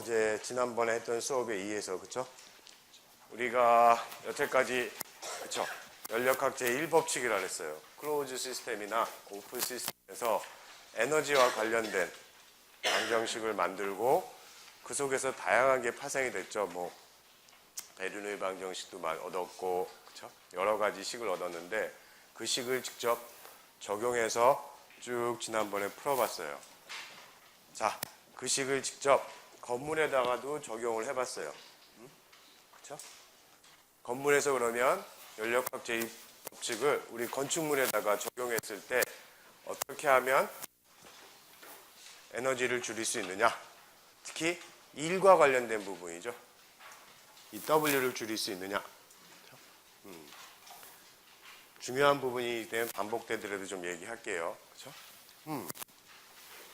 지난번에 했던 수업에 의해서, 그쵸? 우리가 여태까지, 그쵸? 연력학 제1법칙이라 그랬어요. 클로즈 시스템이나 오픈 시스템에서 에너지와 관련된 방정식을 만들고 그 속에서 다양하게 파생이 됐죠. 뭐, 베르누이 방정식도 얻었고, 그쵸? 여러 가지 식을 얻었는데 그 식을 직접 적용해서 쭉 지난번에 풀어봤어요. 자, 그 식을 직접 건물에다가도 적용을 해봤어요. 그쵸? 건물에서 그러면 연력학 제2법칙을 우리 건축물에다가 적용했을 때 어떻게 하면 에너지를 줄일 수 있느냐? 특히 일과 관련된 부분이죠. 이 W를 줄일 수 있느냐? 중요한 부분이기 때문에 반복되더라도 좀 얘기할게요. 그렇죠?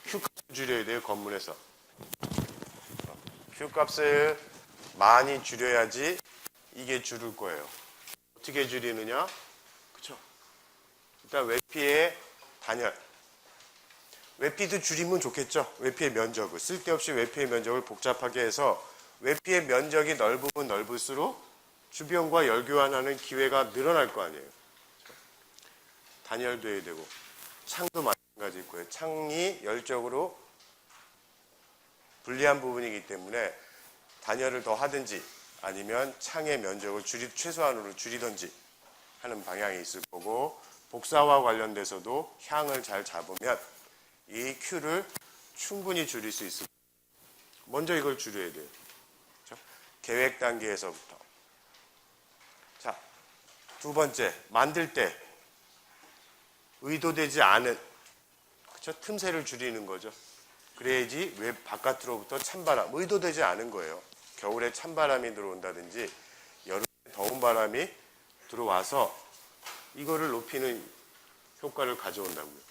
Q값을 줄여야 돼요, 건물에서. Q값을 많이 줄여야지 이게 줄을 거예요. 어떻게 줄이느냐? 그렇죠? 일단 외피의 단열. 외피도 줄이면 좋겠죠? 외피의 면적을. 쓸데없이 외피의 면적을 복잡하게 해서 외피의 면적이 넓으면 넓을수록 주변과 열교환하는 기회가 늘어날 거 아니에요. 단열도 해야 되고 창도 마찬가지 있고요. 창이 열적으로 불리한 부분이기 때문에 단열을 더 하든지 아니면 창의 면적을 최소한으로 줄이든지 하는 방향이 있을 거고 복사와 관련돼서도 향을 잘 잡으면 이 Q를 충분히 줄일 수 있을 거예요. 먼저 이걸 줄여야 돼요. 그렇죠? 계획 단계에서부터. 자, 두 번째, 만들 때 의도되지 않은, 그쵸? 틈새를 줄이는 거죠. 그래야지 왜 바깥으로부터 찬바람, 의도되지 않은 거예요. 겨울에 찬바람이 들어온다든지 여름에 더운 바람이 들어와서 이거를 높이는 효과를 가져온다고요.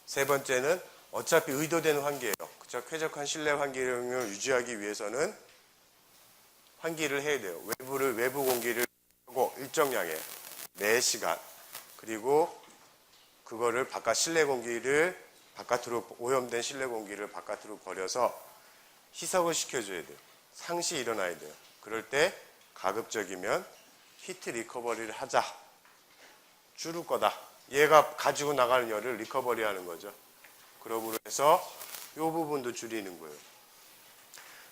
세 번째는 어차피 의도된 환기예요. 그쵸? 쾌적한 실내 환경을 유지하기 위해서는 환기를 해야 돼요. 외부 공기를 하고 일정량의 매 시간, 그리고 그거를 실내 공기를 바깥으로, 오염된 실내 공기를 바깥으로 버려서 희석을 시켜줘야 돼요. 상시 일어나야 돼요. 그럴 때 가급적이면 히트 리커버리를 하자. 줄을 거다. 얘가 가지고 나가는 열을 리커버리 하는 거죠. 그러므로 해서 이 부분도 줄이는 거예요.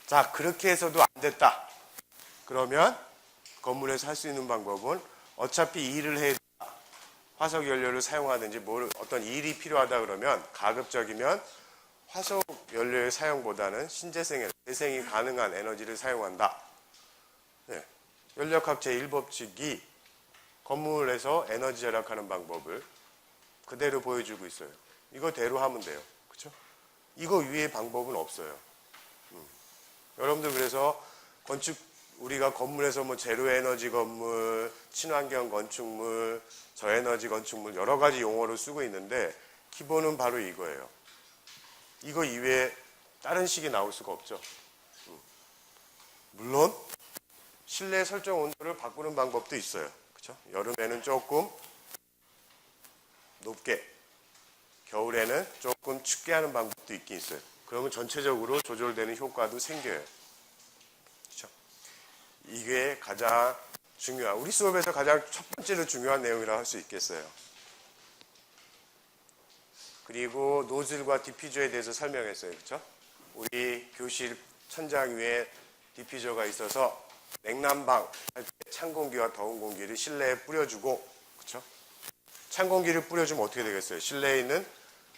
자, 그렇게 해서도 안 됐다. 그러면 건물에서 할 수 있는 방법은 어차피 일을 해야 된다. 화석 연료를 사용하든지 어떤 일이 필요하다 그러면 가급적이면 화석 연료의 사용보다는 재생이 가능한 에너지를 사용한다. 네. 연력학 제1법칙이 건물에서 에너지 절약하는 방법을 그대로 보여주고 있어요. 이거대로 하면 돼요. 그렇죠? 이거 위에 방법은 없어요. 여러분들 그래서 우리가 건물에서 뭐 제로 에너지 건물, 친환경 건축물, 저에너지 건축물 여러 가지 용어를 쓰고 있는데 기본은 바로 이거예요. 이거 이외에 다른 식이 나올 수가 없죠. 물론 실내 설정 온도를 바꾸는 방법도 있어요. 그렇죠? 여름에는 조금 높게, 겨울에는 조금 춥게 하는 방법도 있긴 있어요. 그러면 전체적으로 조절되는 효과도 생겨요. 그렇죠? 이게 가장 중요한, 우리 수업에서 가장 첫 번째로 중요한 내용이라고 할 수 있겠어요. 그리고 노즐과 디퓨저에 대해서 설명했어요. 그렇죠? 우리 교실 천장 위에 디퓨저가 있어서 냉난방 할 때 찬 공기와 더운 공기를 실내에 뿌려주고, 그렇죠? 찬 공기를 뿌려주면 어떻게 되겠어요? 실내에 있는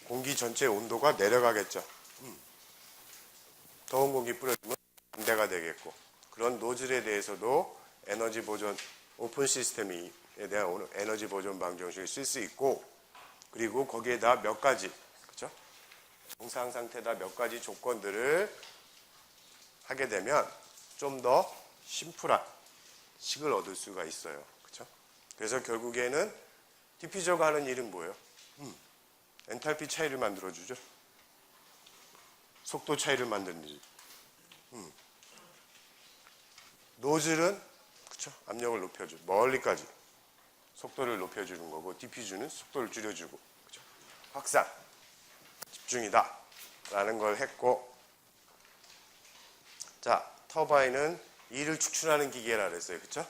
공기 전체 온도가 내려가겠죠. 더운 공기 뿌려주면 반대가 되겠고, 그런 노즐에 대해서도 에너지 보존, 오픈 시스템에 대한 에너지 보존 방정식을 쓸 수 있고, 그리고 거기에다 몇 가지, 그렇죠? 정상 상태다 몇 가지 조건들을 하게 되면 좀 더 심플한 식을 얻을 수가 있어요. 그렇죠? 그래서 결국에는 디퓨저가 하는 일은 뭐예요? 엔탈피 차이를 만들어주죠. 속도 차이를 만드는 일. 노즐은 그쵸? 압력을 높여주고 멀리까지 속도를 높여주는 거고 디퓨저는 속도를 줄여주고 그쵸? 확산, 집중이다. 라는 걸 했고, 자, 터바인은 일을 축출하는 기계라 그랬어요. 그쵸?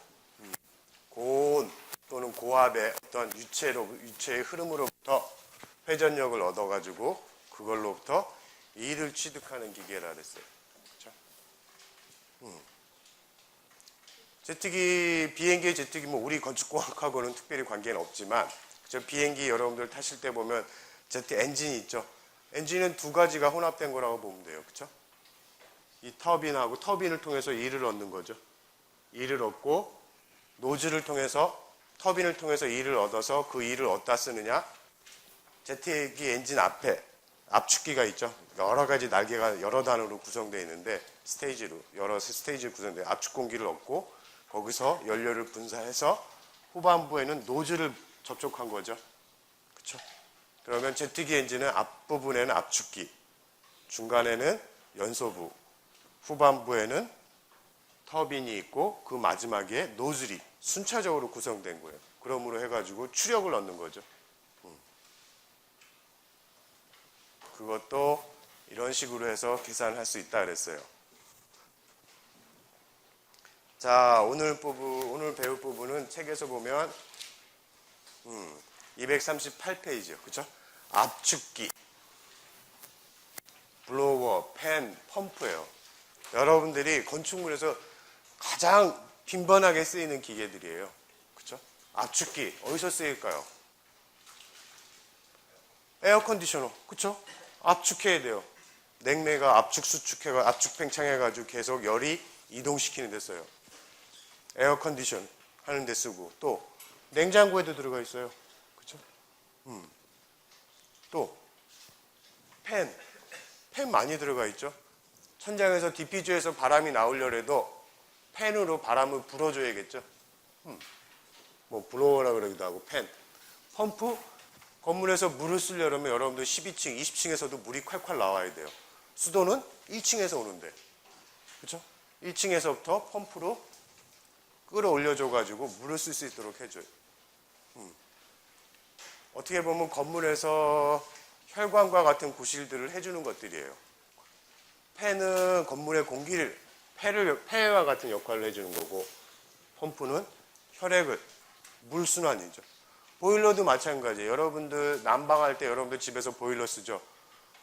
고온 또는 고압의 어떤 유체의 흐름으로부터 회전력을 얻어가지고 그걸로부터 일을 취득하는 기계라 그랬어요. 그쵸? 제트기, 비행기의 제트기, 뭐 우리 건축공학하고는 특별히 관계는 없지만, 저 비행기 여러분들 타실 때 보면 제트 엔진이 있죠. 엔진은 두 가지가 혼합된 거라고 보면 돼요. 그쵸? 이 터빈하고 터빈을 통해서 일을 얻는 거죠. 일을 얻고 노즐을 통해서 터빈을 통해서 일을 얻어서 그 일을 어디다 쓰느냐? 제트기 엔진 앞에 압축기가 있죠. 여러 가지 날개가 여러 단으로 구성되어 있는데 여러 스테이지로 구성되어 압축 공기를 얻고 거기서 연료를 분사해서 후반부에는 노즐을 접촉한 거죠. 그렇죠? 그러면 제트기 엔진은 앞부분에는 압축기, 중간에는 연소부, 후반부에는 터빈이 있고 그 마지막에 노즐이 순차적으로 구성된 거예요. 그러므로 해가지고 추력을 얻는 거죠. 그것도 이런 식으로 해서 계산을 할 수 있다 그랬어요. 자, 오늘 배울 부분은 책에서 보면 238페이지요. 그쵸? 압축기, 블로워, 팬, 펌프예요. 여러분들이 건축물에서 가장 빈번하게 쓰이는 기계들이에요. 그쵸? 압축기, 어디서 쓰일까요? 에어컨디셔너, 그쵸? 압축해야 돼요. 냉매가 압축 수축해가 압축 팽창해가지고 계속 열이 이동시키는 데 써요. 에어컨디션 하는 데 쓰고, 또 냉장고에도 들어가 있어요. 그쵸? 또 팬 많이 들어가 있죠. 천장에서 디퓨저에서 바람이 나오려고 팬으로 바람을 불어줘야겠죠. 뭐 블로워라 그러기도 하고 팬, 펌프, 건물에서 물을 쓰려면 여러분들 12층, 20층에서도 물이 콸콸 나와야 돼요. 수도는 1층에서 오는데, 그렇죠? 1층에서부터 펌프로 끌어올려줘가지고 물을 쓸 수 있도록 해줘요. 어떻게 보면 건물에서 혈관과 같은 구실들을 해주는 것들이에요. 팬은 건물의 공기를, 폐와 같은 역할을 해주는 거고, 펌프는 혈액을, 물순환이죠. 보일러도 마찬가지예요. 여러분들 난방할 때 여러분들 집에서 보일러 쓰죠.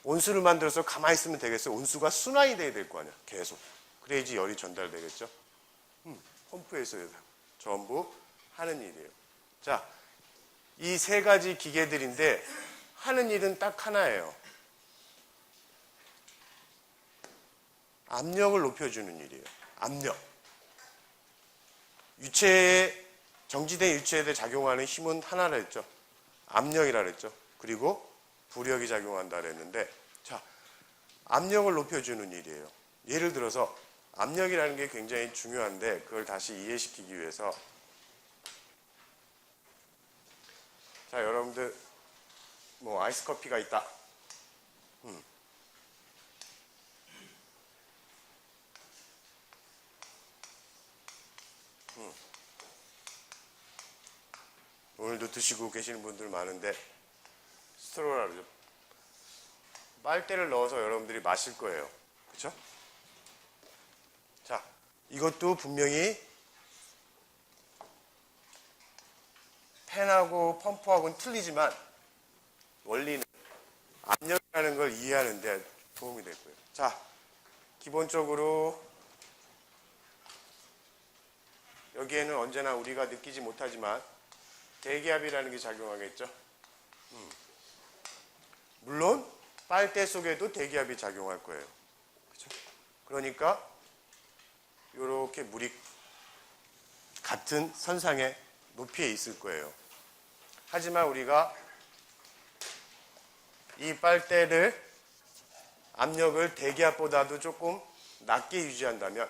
온수를 만들어서 가만히 있으면 되겠어요? 온수가 순환이 돼야 될 거 아니야. 계속. 그래야지 열이 전달되겠죠. 펌프에서 전부 하는 일이에요. 자, 이 세 가지 기계들인데 하는 일은 딱 하나예요. 압력을 높여주는 일이에요. 압력. 정지된 유체에 작용하는 힘은 하나라 했죠. 압력이라 그랬죠. 그리고 부력이 작용한다 그랬는데, 자, 압력을 높여주는 일이에요. 예를 들어서 압력이라는 게 굉장히 중요한데 그걸 다시 이해시키기 위해서, 자, 여러분들 뭐 아이스 커피가 있다. 오늘도 드시고 계시는 분들 많은데 스트로라 그러죠. 빨대를 넣어서 여러분들이 마실 거예요. 그렇죠? 자, 이것도 분명히 팬하고 펌프하고는 틀리지만 원리는 압력이라는 걸 이해하는 데 도움이 될 거예요. 자, 기본적으로 여기에는 언제나 우리가 느끼지 못하지만 대기압이라는 게 작용하겠죠. 물론 빨대 속에도 대기압이 작용할 거예요. 그렇죠? 그러니까 이렇게 물이 같은 선상의 높이에 있을 거예요. 하지만 우리가 이 빨대를 압력을 대기압보다도 조금 낮게 유지한다면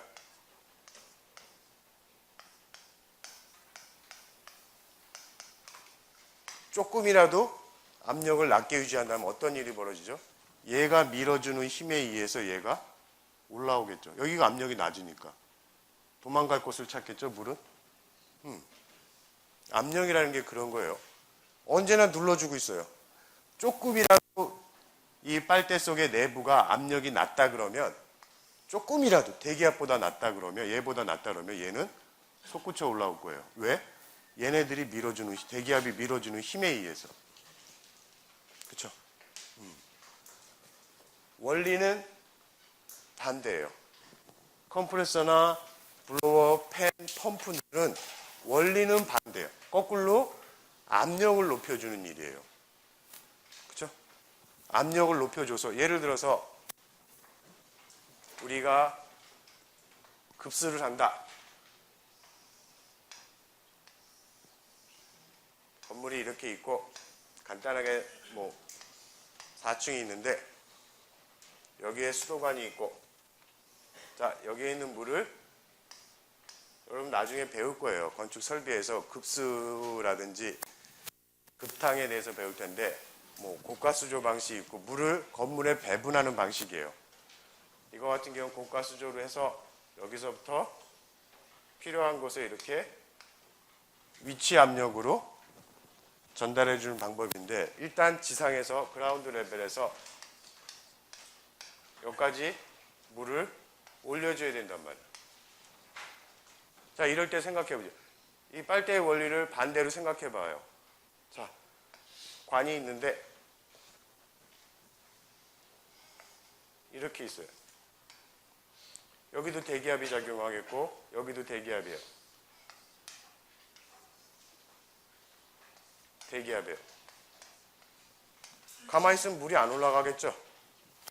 조금이라도 압력을 낮게 유지한다면 어떤 일이 벌어지죠? 얘가 밀어주는 힘에 의해서 얘가 올라오겠죠. 여기가 압력이 낮으니까. 도망갈 곳을 찾겠죠, 물은? 압력이라는 게 그런 거예요. 언제나 눌러주고 있어요. 조금이라도 이 이 빨대 속의 내부가 압력이 낮다 그러면 조금이라도 대기압보다 낮다 그러면 얘보다 낮다 그러면 얘는 솟구쳐 올라올 거예요. 왜? 얘네들이 밀어주는 대기압이 밀어주는 힘에 의해서. 그렇죠? 원리는 반대예요. 컴프레서나 블로워, 팬, 펌프들은 원리는 반대예요. 거꾸로 압력을 높여주는 일이에요. 그렇죠? 압력을 높여줘서 예를 들어서 우리가 급수를 한다. 건물이 이렇게 있고 간단하게 뭐 4층이 있는데 여기에 수도관이 있고 자 여기에 있는 물을 여러분 나중에 배울 거예요. 건축 설비에서 급수라든지 급탕에 대해서 배울 텐데 뭐 고가수조 방식이 있고 물을 건물에 배분하는 방식이에요. 이거 같은 경우는 고가수조로 해서 여기서부터 필요한 곳에 이렇게 위치 압력으로 전달해 주는 방법인데 일단 지상에서 그라운드 레벨에서 여기까지 물을 올려줘야 된단 말이에요. 자, 이럴 때 생각해 보죠. 이 빨대의 원리를 반대로 생각해 봐요. 자, 관이 있는데 이렇게 있어요. 여기도 대기압이 작용하겠고 여기도 대기압이에요. 대기압이에요. 가만히 있으면 물이 안 올라가겠죠?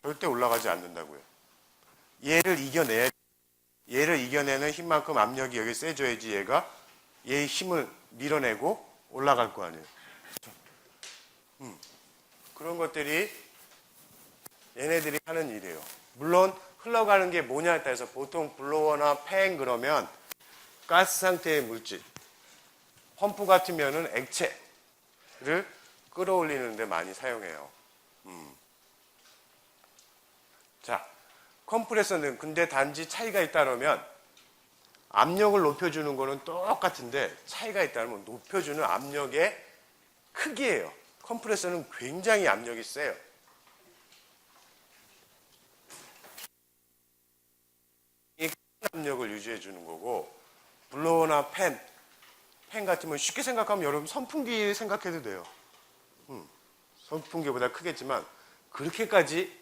절대 올라가지 않는다고요. 얘를 이겨내는 힘만큼 압력이 여기 세져야지 얘가 얘의 힘을 밀어내고 올라갈 거 아니에요. 그런 것들이 얘네들이 하는 일이에요. 물론 흘러가는 게 뭐냐에 따라서 보통 블로워나 팬 그러면 가스 상태의 물질, 펌프 같으면은 액체를 끌어올리는데 많이 사용해요. 자, 컴프레서는 근데 단지 차이가 있다면 압력을 높여주는 거는 똑같은데 차이가 있다면 높여주는 압력의 크기예요. 컴프레서는 굉장히 압력이 세요. 이 큰 압력을 유지해 주는 거고 블로어나 팬 같으면 쉽게 생각하면 여러분 선풍기 생각해도 돼요. 선풍기보다 크겠지만 그렇게까지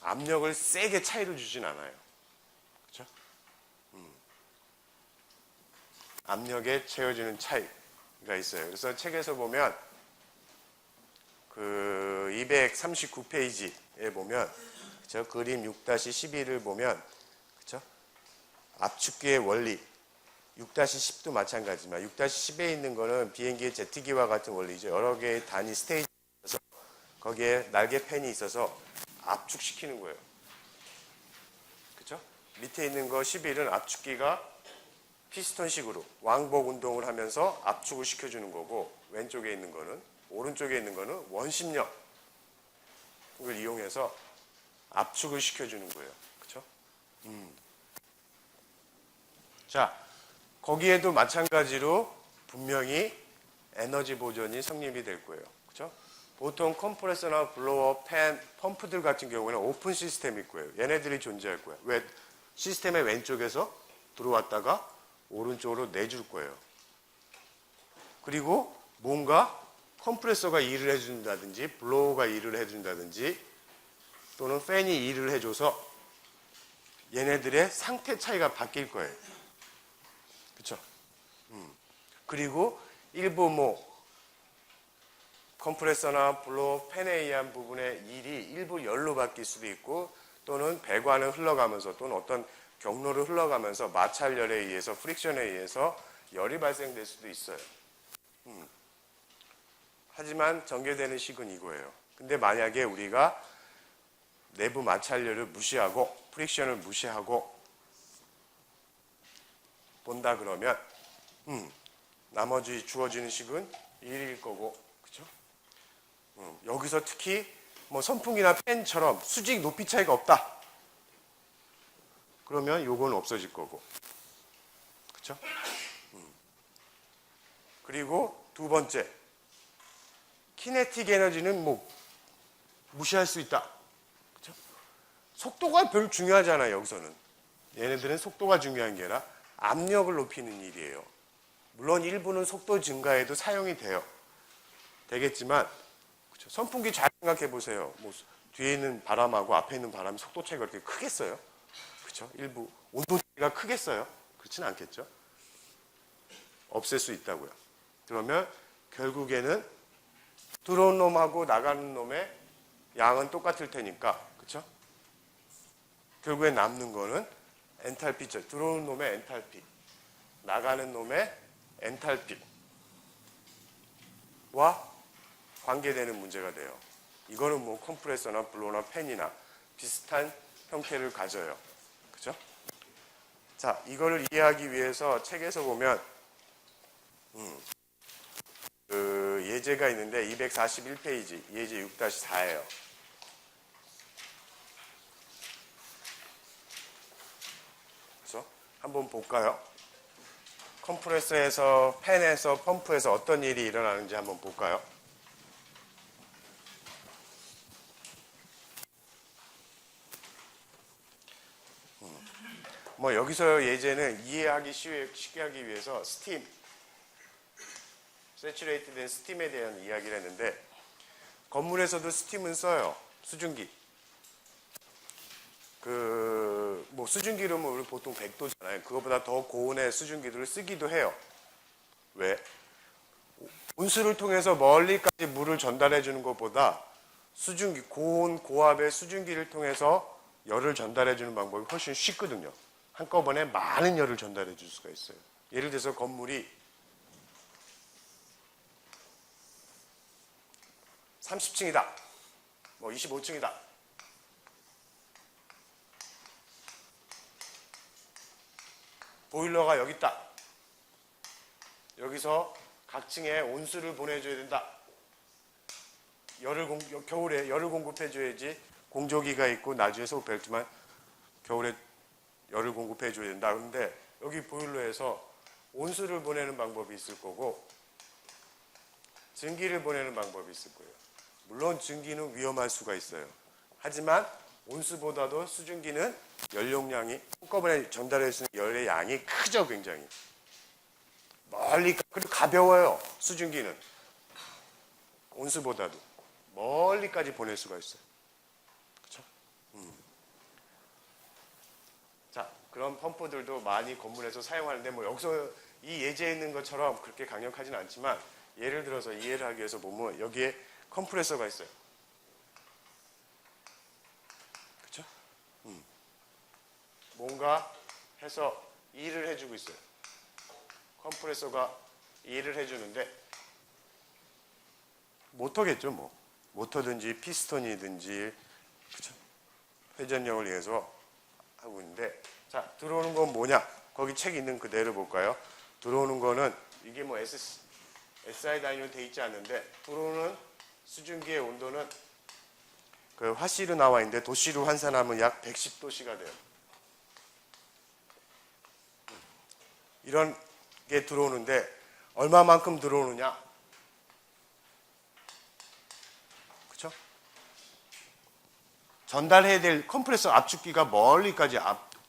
압력을 세게 차이를 주진 않아요. 그렇죠? 압력에 채워지는 차이가 있어요. 그래서 책에서 보면 그 239페이지에 보면 그렇죠? 그림 6-12를 보면 그렇죠? 압축기의 원리 6-10도 마찬가지지만 6-10에 있는 거는 비행기의 제트기와 같은 원리죠. 여러 개의 단위 스테이지가 있어서 거기에 날개 팬이 있어서 압축시키는 거예요. 그렇죠? 밑에 있는 거 11은 압축기가 피스톤식으로 왕복 운동을 하면서 압축을 시켜주는 거고 왼쪽에 있는 거는 오른쪽에 있는 거는 원심력을 이용해서 압축을 시켜주는 거예요. 그렇죠? 자, 거기에도 마찬가지로 분명히 에너지 보존이 성립이 될 거예요. 그렇죠? 보통 컴프레서나 블로어, 팬, 펌프들 같은 경우에는 오픈 시스템일 거예요. 얘네들이 존재할 거예요. 왜? 시스템의 왼쪽에서 들어왔다가 오른쪽으로 내줄 거예요. 그리고 뭔가 컴프레서가 일을 해준다든지 블로어가 일을 해준다든지 또는 팬이 일을 해줘서 얘네들의 상태 차이가 바뀔 거예요. 그렇죠? 그리고 일부 뭐 컴프레서나 블로어, 팬에 의한 부분의 일이 일부 열로 바뀔 수도 있고 또는 배관을 흘러가면서 또는 어떤 경로를 흘러가면서 마찰열에 의해서 프릭션에 의해서 열이 발생될 수도 있어요. 하지만 전개되는 식은 이거예요. 근데 만약에 우리가 내부 마찰열을 무시하고 프릭션을 무시하고 본다 그러면 나머지 주어지는 식은 1일 거고 그렇죠? 여기서 특히 뭐 선풍기나 팬처럼 수직 높이 차이가 없다. 그러면 요건 없어질 거고 그렇죠? 그리고 두 번째 키네틱 에너지는 뭐 무시할 수 있다. 그렇죠? 속도가 별로 중요하잖아요. 여기서는 얘네들은 속도가 중요한 게 아니라 압력을 높이는 일이에요. 물론 일부는 속도 증가에도 사용이 되겠지만 그렇죠? 선풍기 잘 생각해 보세요. 뭐 뒤에 있는 바람하고 앞에 있는 바람이 속도 차이가 그렇게 크겠어요? 그렇죠? 일부 온도 차이가 크겠어요? 그렇진 않겠죠? 없앨 수 있다고요. 그러면 결국에는 들어온 놈하고 나가는 놈의 양은 똑같을 테니까, 그렇죠? 결국에 남는 거는 엔탈피죠. 들어오는 놈의 엔탈피, 나가는 놈의 엔탈피와 관계되는 문제가 돼요. 이거는 뭐 컴프레서나 블로나 팬이나 비슷한 형태를 가져요. 그죠? 자, 이거를 이해하기 위해서 책에서 보면 그 예제가 있는데 241페이지 예제 6-4예요. 그래서 한번 볼까요? 컴프레서에서 팬에서 펌프에서 어떤 일이 일어나는지 한번 볼까요? 뭐 여기서 예제는 이해하기 쉽게 하기 위해서 스팀, 세츄레이트된 스팀에 대한 이야기를 했는데 건물에서도 스팀은 써요. 수증기. 뭐 수증기로는 우리 보통 100도잖아요. 그거보다 더 고온의 수증기들을 쓰기도 해요. 왜? 온수를 통해서 멀리까지 물을 전달해 주는 것보다 수증기, 고온, 고압의 수증기를 통해서 열을 전달해 주는 방법이 훨씬 쉽거든요. 한꺼번에 많은 열을 전달해 줄 수가 있어요. 예를 들어서 건물이 30층이다. 뭐 25층이다. 보일러가 여기 있다. 여기서 각 층에 온수를 보내줘야 된다. 겨울에 열을 공급해줘야지 공조기가 있고 나중에 소프트지만 겨울에 열을 공급해줘야 된다. 그런데 여기 보일러에서 온수를 보내는 방법이 있을 거고 증기를 보내는 방법이 있을 거예요. 물론 증기는 위험할 수가 있어요. 하지만 온수보다도 수증기는 연용량이 한꺼번에 전달할 수 있는 열의 양이 크죠. 굉장히. 멀리 그리고 가벼워요. 수증기는. 온수보다도. 멀리까지 보낼 수가 있어요. 그렇죠? 자, 그런 펌프들도 많이 건물에서 사용하는데 뭐 여기서 이 예제에 있는 것처럼 그렇게 강력하지는 않지만 예를 들어서 이해를 하기 위해서 보면 여기에 컴프레서가 있어요. 그렇죠? 뭔가 해서 일을 해주고 있어요. 컴프레서가 일을 해주는데 모터겠죠, 뭐. 모터든지 피스톤이든지 그렇죠? 회전력을 위해서 하고 있는데 자, 들어오는 건 뭐냐? 거기 책 있는 그대로 볼까요? 들어오는 거는 이게 뭐 SI 단위로 돼 있지 않는데 들어오는 수증기의 온도는 그 화씨로 나와 있는데 도씨로 환산하면 약 110도씨가 돼요. 이런 게 들어오는데 얼마만큼 들어오느냐? 그렇죠? 전달해야 될 컴프레서 압축기가 멀리까지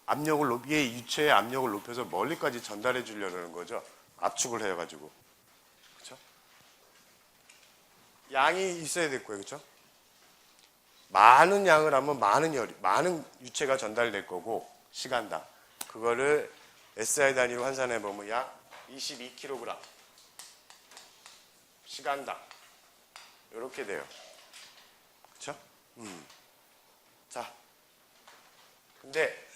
압력을 위에 유체의 압력을 높여서 멀리까지 전달해 주려는 거죠. 압축을 해가지고. 그렇죠? 양이 있어야 될 거예요. 그렇죠? 많은 양을 하면 많은 유체가 전달될 거고 시간당. 그거를 SI 단위로 환산해 보면 약 22kg 시간당 이렇게 돼요. 그렇죠? 자, 근데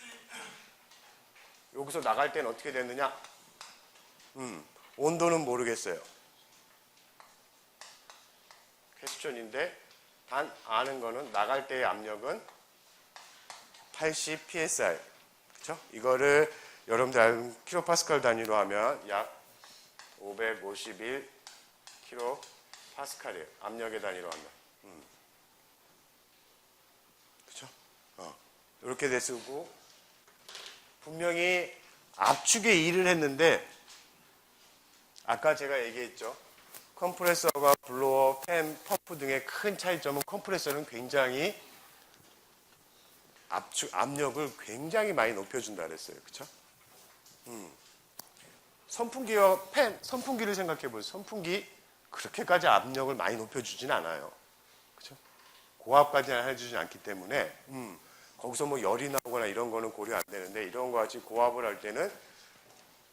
여기서 나갈 때는 어떻게 됐느냐? 온도는 모르겠어요. 퀘스천인데 단 아는 거는 나갈 때의 압력은 80 psi. 그렇죠? 이거를 여러분들 아는 킬로파스칼 단위로 하면 약 551 킬로파스칼이에요. 압력의 단위로 하면. 그렇죠? 이렇게 됐고 분명히 압축의 일을 했는데 아까 제가 얘기했죠. 컴프레서가 블로어, 팬, 펌프 등의 큰 차이점은 컴프레서는 굉장히 압력을 굉장히 많이 높여준다 그랬어요. 그쵸? 선풍기와 선풍기를 생각해 보세요. 선풍기 그렇게까지 압력을 많이 높여주진 않아요. 그쵸? 고압까지는 해주지 않기 때문에, 거기서 뭐 열이 나오거나 이런 거는 고려 안 되는데, 이런 거 같이 고압을 할 때는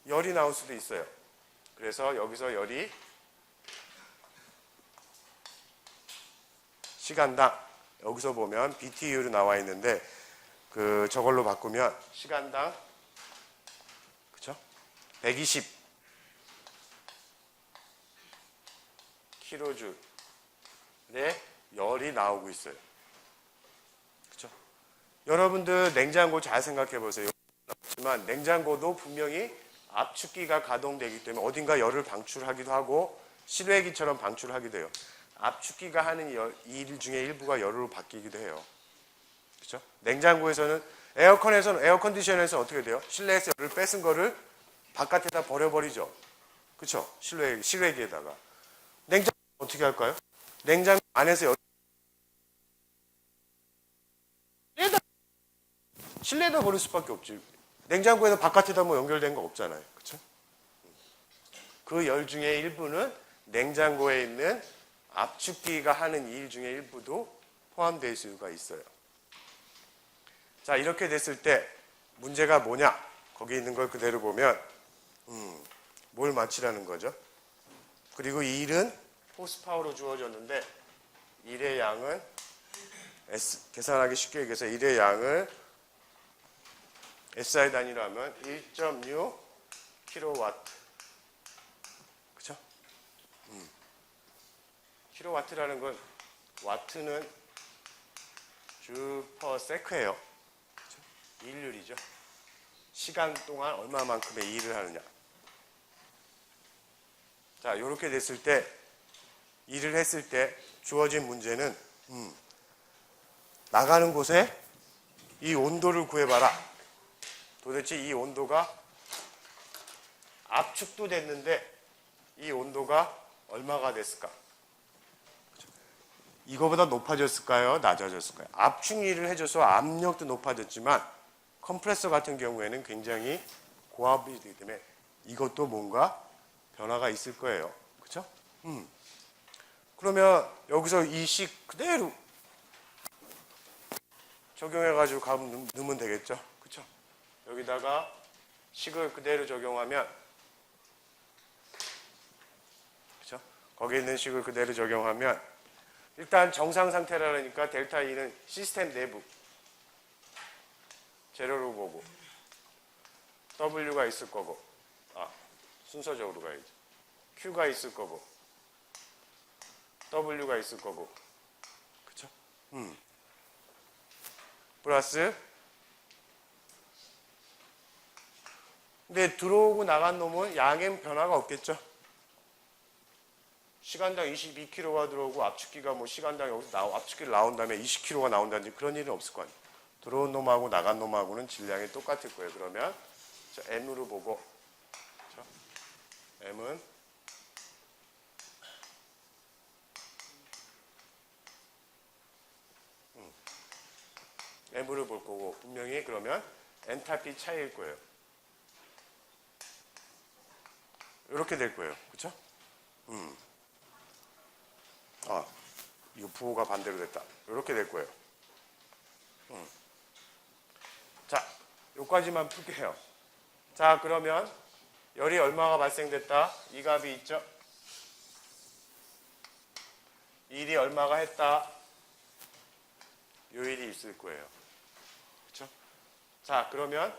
열이 나올 수도 있어요. 그래서 여기서 열이 시간당, 여기서 보면 BTU로 나와 있는데, 저걸로 바꾸면 시간당, 그쵸? 120 킬로줄의 열이 나오고 있어요. 그쵸? 여러분들 냉장고 잘 생각해 보세요. 하지만 냉장고도 분명히 압축기가 가동되기 때문에 어딘가 열을 방출하기도 하고 실외기처럼 방출하기도 해요. 압축기가 하는 일 중에 일부가 열로 바뀌기도 해요. 그렇죠? 냉장고에서는 에어 컨디션에서 어떻게 돼요? 실내에서 열을 뺏은 거를 바깥에다 버려버리죠. 그렇죠? 실외기에다가. 냉장고 어떻게 할까요? 냉장고 안에서 실내에다 버릴 수밖에 없지. 냉장고에서 바깥에다 뭐 연결된 거 없잖아요. 그렇죠? 그 열 중에 일부는 냉장고에 있는 압축기가 하는 일 중에 일부도 포함될 수가 있어요. 자, 이렇게 됐을 때 문제가 뭐냐? 거기 있는 걸 그대로 보면 뭘 맞추라는 거죠? 그리고 이 일은 호스파워로 주어졌는데 일의 양은 계산하기 쉽게 얘기해서 일의 양을 SI 단위로 하면 1.6 킬로와트. 그쵸? 킬로와트라는 건 와트는 줄 퍼 세크예요. 일률이죠. 시간 동안 얼마만큼의 일을 하느냐. 자, 이렇게 됐을 때 일을 했을 때 주어진 문제는 나가는 곳에 이 온도를 구해봐라. 도대체 이 온도가 압축도 됐는데 이 온도가 얼마가 됐을까? 이거보다 높아졌을까요? 낮아졌을까요? 압축일을 해줘서 압력도 높아졌지만 컴프레서 같은 경우에는 굉장히 고압이 되기 때문에 이것도 뭔가 변화가 있을 거예요. 그렇죠? 그러면 여기서 이 식 그대로 적용해가지고 가면 넣으면 되겠죠? 그렇죠? 여기다가 식을 그대로 적용하면, 그렇죠? 거기 있는 식을 그대로 적용하면 일단 정상 상태라니까 델타 E는 시스템 내부 재료로 보고 W가 있을 거고, 순서적으로 가야지. Q가 있을 거고 W가 있을 거고, 그렇죠? 플러스 근데 들어오고 나간 놈은 양의 변화가 없겠죠? 시간당 22kg가 들어오고 압축기가 뭐 시간당 여기서 압축기를 나온 다음에 20kg가 나온다든지 그런 일은 없을 거 아니에요. 들어온 놈하고 나간 놈하고는 질량이 똑같을 거예요. 그러면 M으로 보고, 그렇죠? M은 M으로 볼 거고 분명히 그러면 엔탈피 차이일 거예요. 이렇게 될 거예요. 그렇죠? 이거 부호가 반대로 됐다. 이렇게 될 거예요. 자, 여기까지만 풀게요. 자, 그러면 열이 얼마가 발생됐다? 이 값이 있죠? 일이 얼마가 했다? 요 일이 있을 거예요. 그렇죠? 자, 그러면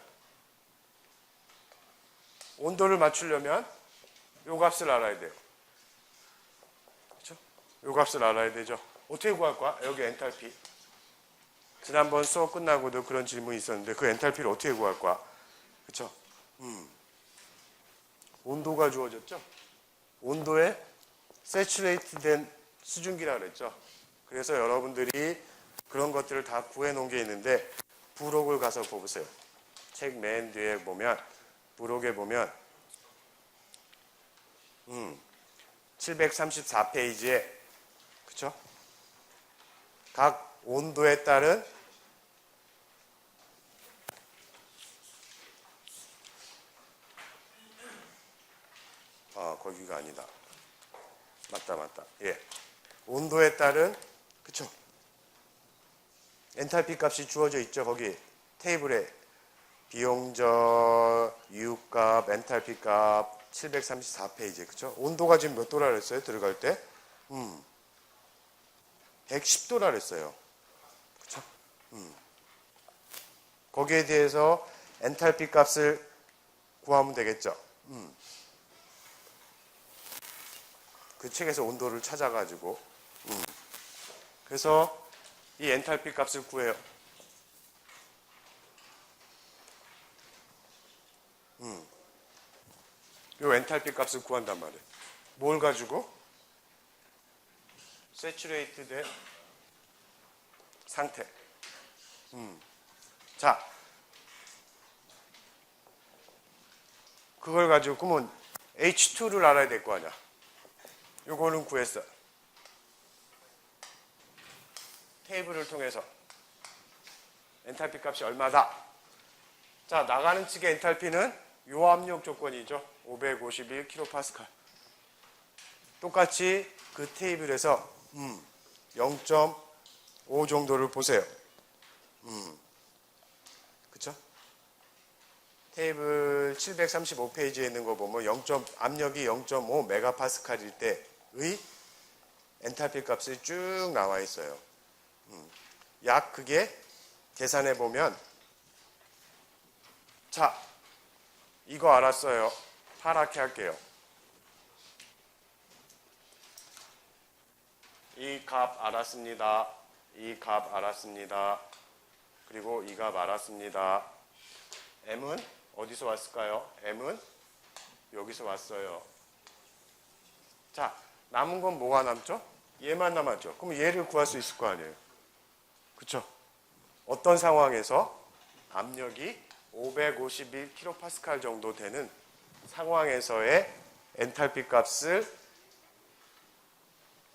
온도를 맞추려면 요 값을 알아야 돼요. 그렇죠? 요 값을 알아야 되죠. 어떻게 구할 거야? 여기 엔탈피. 지난번 수업 끝나고도 그런 질문이 있었는데 그 엔탈피를 어떻게 구할 거야? 그렇죠? 온도가 주어졌죠? 온도에 세츄레이트 된 수증기라 그랬죠? 그래서 여러분들이 그런 것들을 다 구해 놓은 게 있는데 부록을 가서 보세요. 책 맨 뒤에 보면 부록에 보면 734페이지에 그쵸? 각 온도에 따른 거기가 아니다. 맞다. 예. 온도에 따른 그쵸? 엔탈피 값이 주어져 있죠. 거기 테이블에 비용저, 유값, 엔탈피 값 734페이지 그쵸? 온도가 지금 몇 도라 그랬어요? 들어갈 때? 110도라 그랬어요. 그쵸? 거기에 대해서 엔탈피 값을 구하면 되겠죠. 그 책에서 온도를 찾아가지고 그래서 이 엔탈피 값을 구해요. 요 엔탈피 값을 구한단 말이에요. 뭘 가지고? 세츄레이트된 상태. 자, 그걸 가지고 그러면 H2를 알아야 될 거 아니야. 요거는 구했어. 테이블을 통해서 엔탈피 값이 얼마다. 자, 나가는 측의 엔탈피는 요 압력 조건이죠. 551kPa. 똑같이 그 테이블에서 0.5 정도를 보세요. 그쵸? 테이블 735페이지에 있는 거 보면 압력이 0.5 메가파스칼일 때의 엔탈피 값이 쭉 나와 있어요. 약 그게 계산해 보면 자, 이거 알았어요. 파랗게 할게요. 이 값 알았습니다. 이 값 알았습니다. 그리고 이 값 알았습니다. M은 어디서 왔을까요? M은 여기서 왔어요. 자, 남은 건 뭐가 남죠? 얘만 남았죠. 그럼 얘를 구할 수 있을 거 아니에요. 그쵸? 어떤 상황에서 압력이 551kPa 정도 되는 상황에서의 엔탈피 값을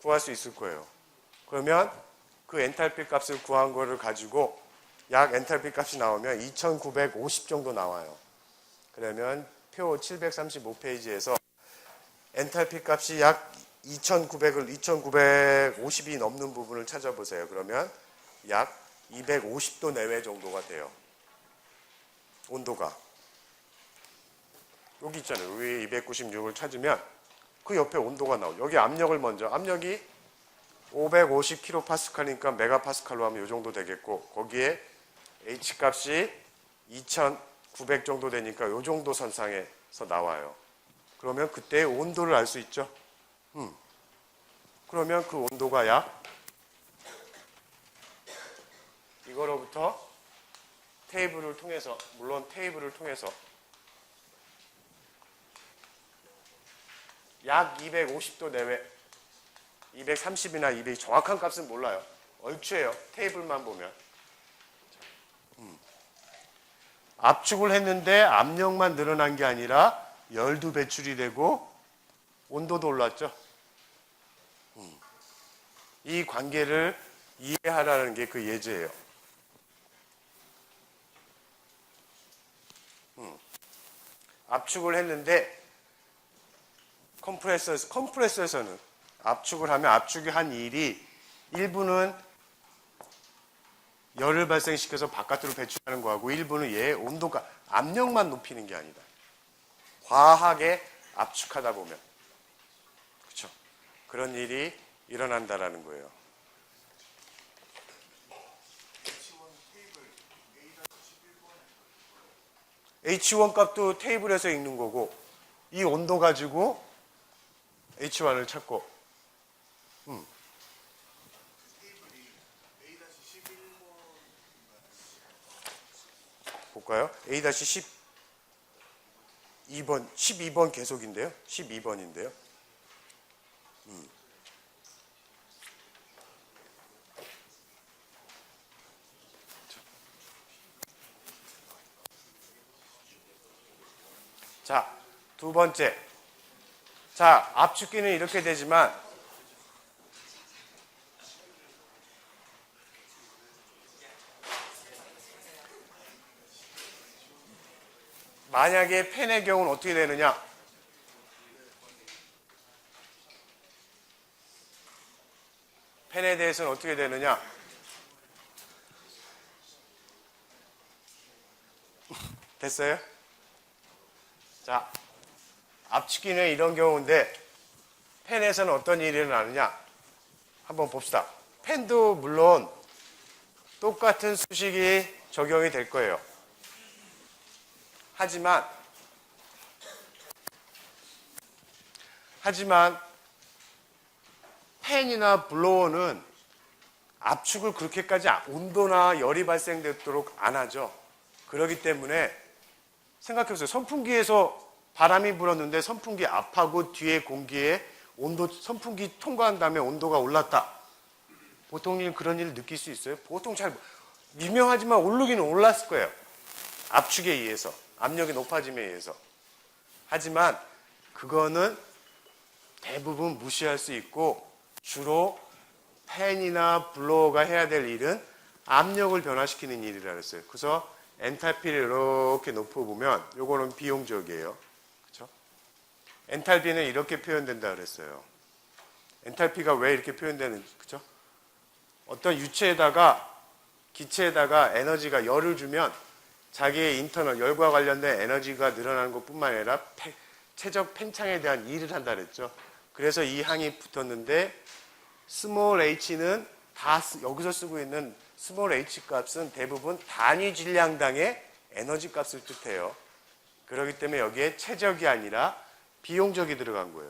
구할 수 있을 거예요. 그러면 그 엔탈피 값을 구한 거를 가지고 약 엔탈피 값이 나오면 2950 정도 나와요. 그러면 표 735페이지에서 엔탈피 값이 약 2950이 넘는 부분을 찾아보세요. 그러면 약 250도 내외 정도가 돼요. 온도가. 여기 있잖아요. 위에 296을 찾으면 그 옆에 온도가 나오죠. 여기 압력을 먼저. 압력이 550kPa니까 메가파스칼로 하면 이 정도 되겠고 거기에 H 값이 2900 정도 되니까 이 정도 선상에서 나와요. 그러면 그때의 온도를 알 수 있죠. 그러면 그 온도가 약 이거로부터 테이블을 통해서 물론 테이블을 통해서 약 250도 내외 230이나 200 정확한 값은 몰라요. 얼추예요. 테이블만 보면. 압축을 했는데 압력만 늘어난 게 아니라 열도 배출이 되고 온도도 올랐죠. 이 관계를 이해하라는 게 그 예제예요. 압축을 했는데 컴프레서에서는 압축을 하면 압축이 한 일이 일부는 열을 발생시켜서 바깥으로 배출하는 거하고 일부는 얘의 온도가 압력만 높이는 게 아니다. 과하게 압축하다 보면 그렇죠? 그런 일이 일어난다라는 거예요. H1 값도 테이블에서 읽는 거고 이 온도 가지고 H1을 찾고 볼까요? A-12번 계속인데요. 12번인데요. 자, 두 번째. 자, 압축기는 이렇게 되지만 만약에 팬의 경우는 어떻게 되느냐? 팬에 대해서는 어떻게 되느냐? 됐어요? 자, 압축기는 이런 경우인데 팬에서는 어떤 일이 일어나느냐? 한번 봅시다. 팬도 물론 똑같은 수식이 적용이 될 거예요. 하지만 팬이나 블로어는 압축을 그렇게까지 온도나 열이 발생되도록 안 하죠. 그렇기 때문에 생각해보세요. 선풍기에서 바람이 불었는데 선풍기 앞하고 뒤에 공기에 선풍기 통과한 다음에 온도가 올랐다. 보통 그런 일을 느낄 수 있어요? 보통 잘 유명하지만 오르기는 올랐을 거예요. 압축에 의해서, 압력이 높아짐에 의해서. 하지만 그거는 대부분 무시할 수 있고 주로 팬이나 블로어가 해야 될 일은 압력을 변화시키는 일이라 그랬어요. 그래서 엔탈피를 이렇게 높여보면 요거는 비용적이에요. 그렇죠? 엔탈피는 이렇게 표현된다 그랬어요. 엔탈피가 왜 이렇게 표현되는지, 그렇죠? 어떤 유체에다가 기체에다가 에너지가 열을 주면 자기의 인터널 열과 관련된 에너지가 늘어나는 것뿐만 아니라 최적 팽창에 대한 일을 한다 그랬죠. 그래서 이 항이 붙었는데 스몰 h는 다 여기서 쓰고 있는 스몰 h 값은 대부분 단위 질량당의 에너지 값을 뜻해요. 그렇기 때문에 여기에 최적이 아니라 비용적이 들어간 거예요.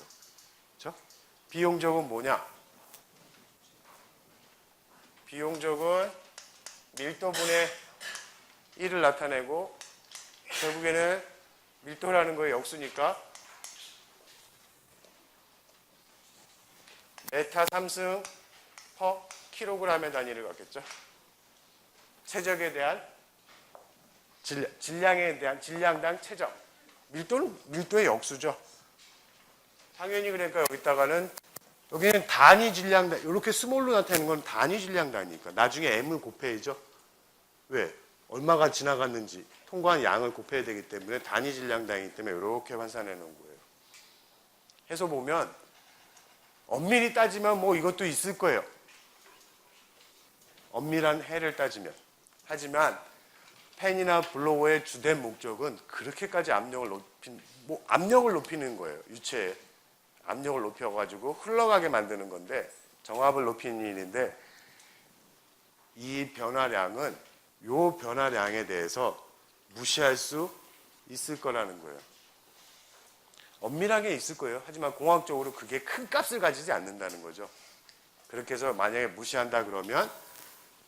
그렇죠? 비용적은 뭐냐? 비용적은 밀도분의 1을 나타내고 결국에는 밀도라는 거의 역수니까 메타 3승 퍼 킬로그램의 단위를 갖겠죠. 최적에 대한 질량에 대한 질량당 최적. 밀도는 밀도의 역수죠. 당연히 그러니까 여기는 단위 질량당, 이렇게 스몰로 나타내는 건 단위 질량당이니까 나중에 m을 곱해야죠. 왜? 얼마가 지나갔는지 통과한 양을 곱해야 되기 때문에 단위 질량당이기 때문에 이렇게 환산해 놓은 거예요. 해서 보면 엄밀히 따지면 뭐 이것도 있을 거예요. 엄밀한 해를 따지면. 하지만 팬이나 블로어의 주된 목적은 그렇게까지 압력을 높이는 거예요. 유체에 압력을 높여가지고 흘러가게 만드는 건데 정압을 높이는 일인데 이 변화량은 요 변화량에 대해서 무시할 수 있을 거라는 거예요. 엄밀하게 있을 거예요. 하지만 공학적으로 그게 큰 값을 가지지 않는다는 거죠. 그렇게 해서 만약에 무시한다 그러면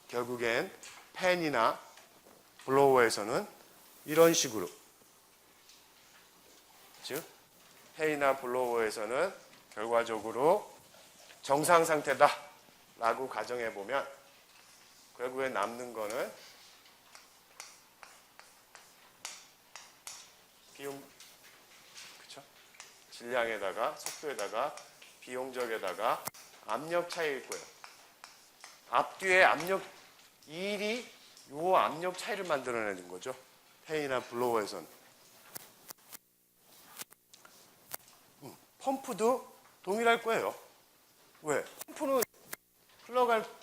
결국엔 팬이나 블로어에서는 이런 식으로, 즉 팬이나 블로어에서는 결과적으로 정상 상태다 라고 가정해 보면 결국에 남는 거는 그쵸? 질량에다가 속도에다가 비용적에다가 압력 차이일 거예요. 앞뒤의 압력, 이 일이 요 압력 차이를 만들어내는 거죠. 팬이나 블로어에서는. 펌프도 동일할 거예요. 왜? 펌프는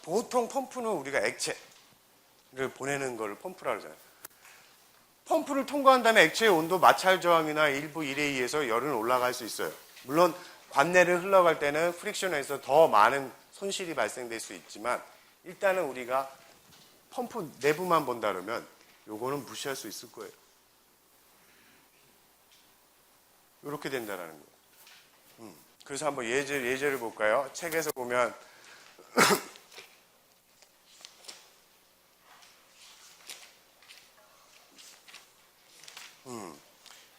보통 펌프는 우리가 액체를 보내는 걸 펌프라고 하잖아요. 펌프를 통과한 다음에 액체의 온도 마찰 저항이나 일부 일에 의해서 열은 올라갈 수 있어요. 물론 관내를 흘러갈 때는 프릭션에서 더 많은 손실이 발생될 수 있지만 일단은 우리가 펌프 내부만 본다 그러면 요거는 무시할 수 있을 거예요. 이렇게 된다는 거예요. 그래서 한번 예제를 볼까요? 책에서 보면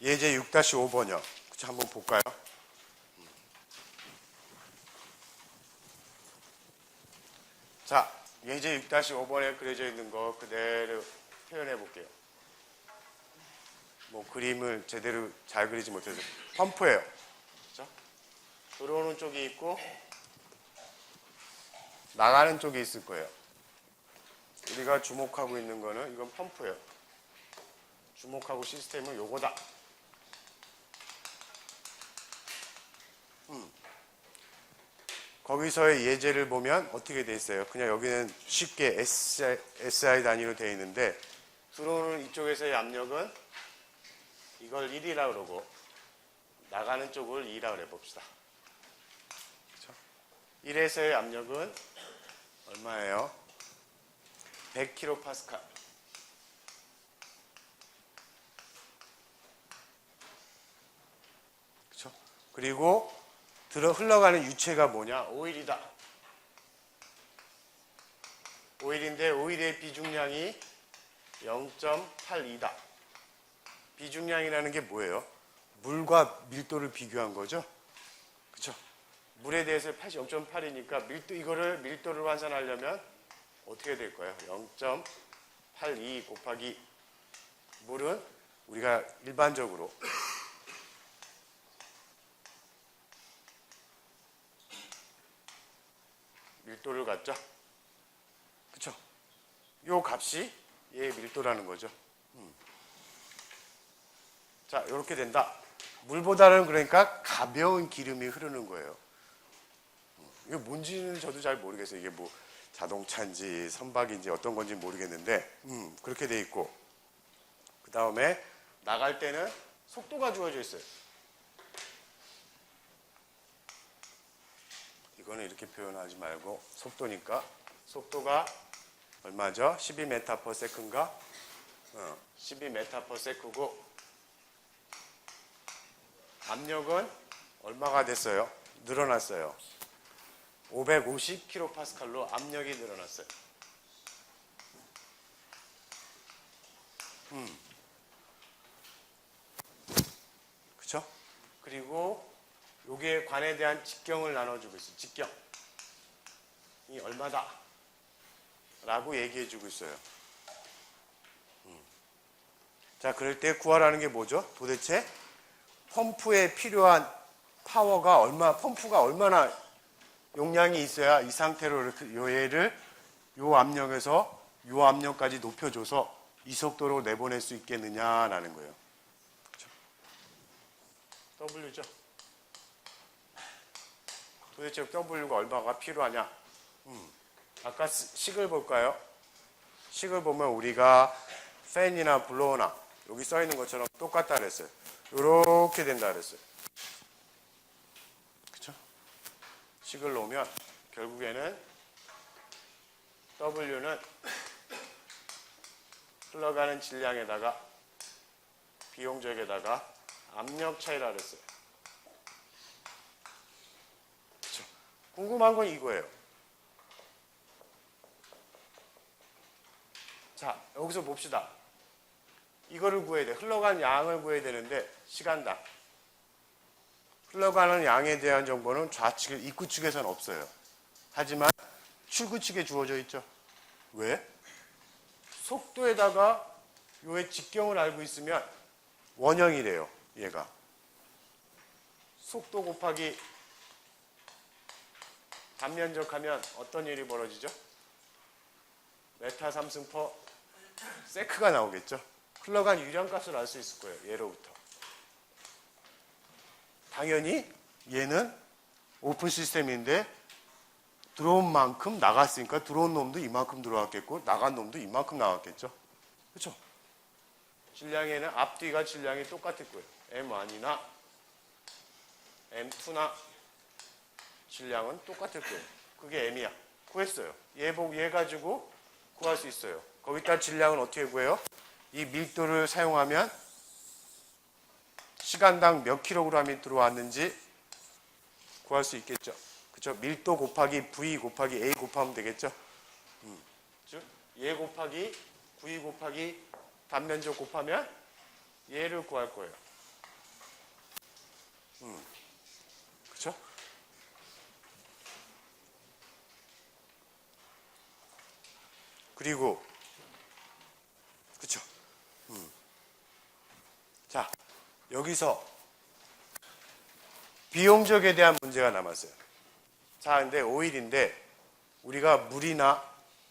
예제 6-5번이요. 한번 볼까요? 자, 예제 6-5번에 그려져 있는 거 그대로 표현해 볼게요. 뭐 그림을 제대로 잘 그리지 못해서 펌프예요. 그렇죠? 들어오는 쪽이 있고 나가는 쪽이 있을 거예요. 우리가 주목하고 있는 거는 이건 펌프예요. 주목하고 시스템은 요거다. 거기서의 예제를 보면 어떻게 돼 있어요? 그냥 여기는 쉽게 SI 단위로 되어 있는데 들어오는 이쪽에서의 압력은 이걸 1이라 그러고 나가는 쪽을 2라 그래 봅시다. 그렇죠? 1에서의 압력은 얼마예요? 100kPa. 그렇죠? 그리고 흘러가는 유체가 뭐냐? 오일이다. 오일인데 오일의 비중량이 0.82다. 비중량이라는 게 뭐예요? 물과 밀도를 비교한 거죠. 그렇죠? 물에 대해서 0.8이니까 이거를 밀도를 환산하려면 어떻게 될 거예요? 0.82 곱하기 물은 우리가 일반적으로 밀도를 갖죠. 그렇죠? 요 값이 얘의 밀도라는 거죠. 자, 이렇게 된다. 물보다는 그러니까 가벼운 기름이 흐르는 거예요. 이게 뭔지는 저도 잘 모르겠어요. 이게 뭐 자동차인지 선박인지 어떤 건지 모르겠는데 그렇게 돼 있고 그 다음에 나갈 때는 속도가 주어져 있어요. 이거는 이렇게 표현하지 말고 속도니까 속도가 얼마죠? 12m/s인가? 12m/s고 압력은 얼마가 됐어요? 늘어났어요. 550kPa로 압력이 늘어났어요. 그쵸? 그리고 요게 관에 대한 직경을 나눠주고 있어요. 직경이 얼마다 라고 얘기해주고 있어요. 자, 그럴 때 구하라는 게 뭐죠? 도대체 펌프에 필요한 파워가 펌프가 얼마나 용량이 있어야 이 상태로 이렇게 얘를 요 압력에서 요 압력까지 높여줘서 이 속도로 내보낼 수 있겠느냐라는 거예요. 그렇죠? W죠. 도대체 W가 얼마가 필요하냐? 아까 식을 볼까요? 식을 보면 우리가 팬이나 블로어나 여기 써 있는 것처럼 똑같다 그랬어요. 이렇게 된다 그랬어요. 그쵸? 식을 놓으면 결국에는 W는 흘러가는 질량에다가 비용적에다가 압력 차이라 그랬어요. 그쵸? 궁금한 건 이거예요. 자, 여기서 봅시다. 이거를 구해야 돼. 흘러간 양을 구해야 되는데 시간당. 흘러가는 양에 대한 정보는 좌측, 입구 측에서는 없어요. 하지만 출구 측에 주어져 있죠. 왜? 속도에다가 요의 직경을 알고 있으면 원형이래요. 얘가. 속도 곱하기 단면적하면 어떤 일이 벌어지죠? 메타 3승/, 세크가 나오겠죠. 흘러간 유량값을 알 수 있을 거예요. 예로부터. 당연히 얘는 오픈 시스템인데 들어온 만큼 나갔으니까 들어온 놈도 이만큼 들어왔겠고 나간 놈도 이만큼 나왔겠죠. 그렇죠? 질량에는 앞뒤가 질량이 똑같을 거예요. M1이나 M2나 질량은 똑같을 거예요. 그게 M이야. 구했어요. 얘 가지고 구할 수 있어요. 거기다 질량은 어떻게 구해요? 이 밀도를 사용하면 시간당 몇 킬로그램이 들어왔는지 구할 수 있겠죠. 그렇죠? 밀도 곱하기 V 곱하기 A 곱하면 되겠죠. 즉 얘 곱하기 V 곱하기 단면적 곱하면 얘를 구할 거예요. 그렇죠? 그리고 그렇죠? 자, 여기서 비용적에 대한 문제가 남았어요. 자, 근데 오일인데 우리가 물이나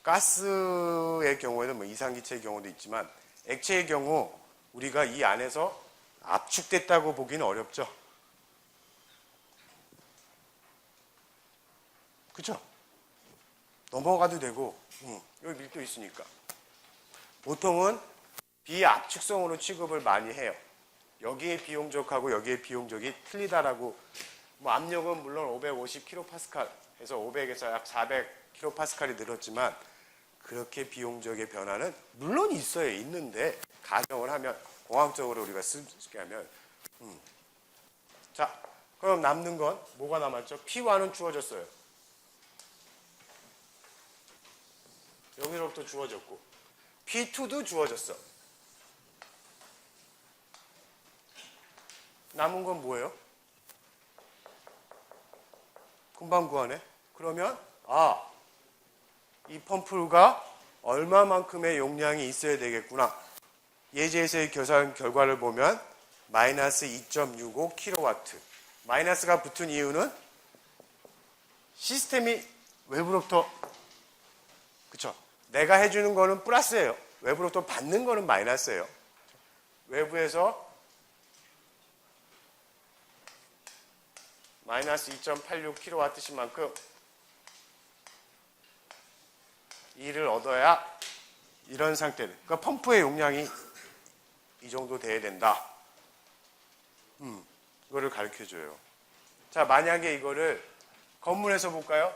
가스의 경우에는 뭐 이산기체의 경우도 있지만 액체의 경우 우리가 이 안에서 압축됐다고 보기는 어렵죠. 그죠? 넘어가도 되고, 여기 밀도 있으니까. 보통은 비압축성으로 취급을 많이 해요. 여기에 비용적하고 여기에 비용적이 틀리다라고. 뭐 압력은 물론 550kPa 해서 500에서 약 400kPa이 늘었지만 그렇게 비용적의 변화는 물론 있어요. 있는데 가정을 하면 공학적으로 우리가 쓰게 하면 자, 그럼 남는 건 뭐가 남았죠? P1은 주어졌어요. 여기로부터 주어졌고 P2도 주어졌어. 남은 건 뭐예요? 금방 구하네. 그러면 이 펌프가 얼마만큼의 용량이 있어야 되겠구나. 예제에서의 계산 결과를 보면 마이너스 2.65kW. 마이너스가 붙은 이유는 시스템이 외부로부터, 그쵸? 내가 해주는 거는 플러스예요. 외부로부터 받는 거는 마이너스예요. 외부에서 마이너스 2.86kWh만큼 이를 얻어야 이런 상태를. 그러니까 펌프의 용량이 이 정도 돼야 된다. 이거를 가르쳐줘요. 자, 만약에 이거를 건물에서 볼까요?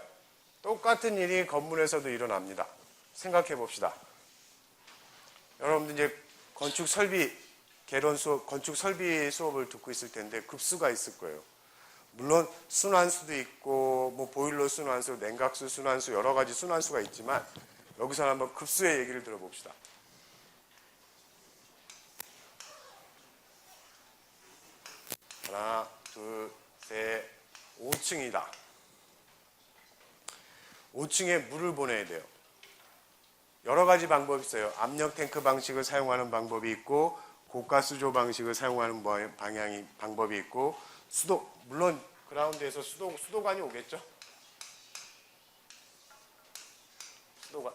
똑같은 일이 건물에서도 일어납니다. 생각해 봅시다. 여러분들 이제 건축 설비 개론 수업, 건축 설비 수업을 듣고 있을 텐데 급수가 있을 거예요. 물론 순환수도 있고 뭐 보일러 순환수, 냉각수 순환수 여러 가지 순환수가 있지만 여기서 한번 급수의 얘기를 들어봅시다. 하나, 둘, 셋, 5층이다. 5층에 물을 보내야 돼요. 여러 가지 방법이 있어요. 압력 탱크 방식을 사용하는 방법이 있고 고가 수조 방식을 사용하는 방법이 있고 수도, 물론 그라운드에서 수도관이 오겠죠. 수도관,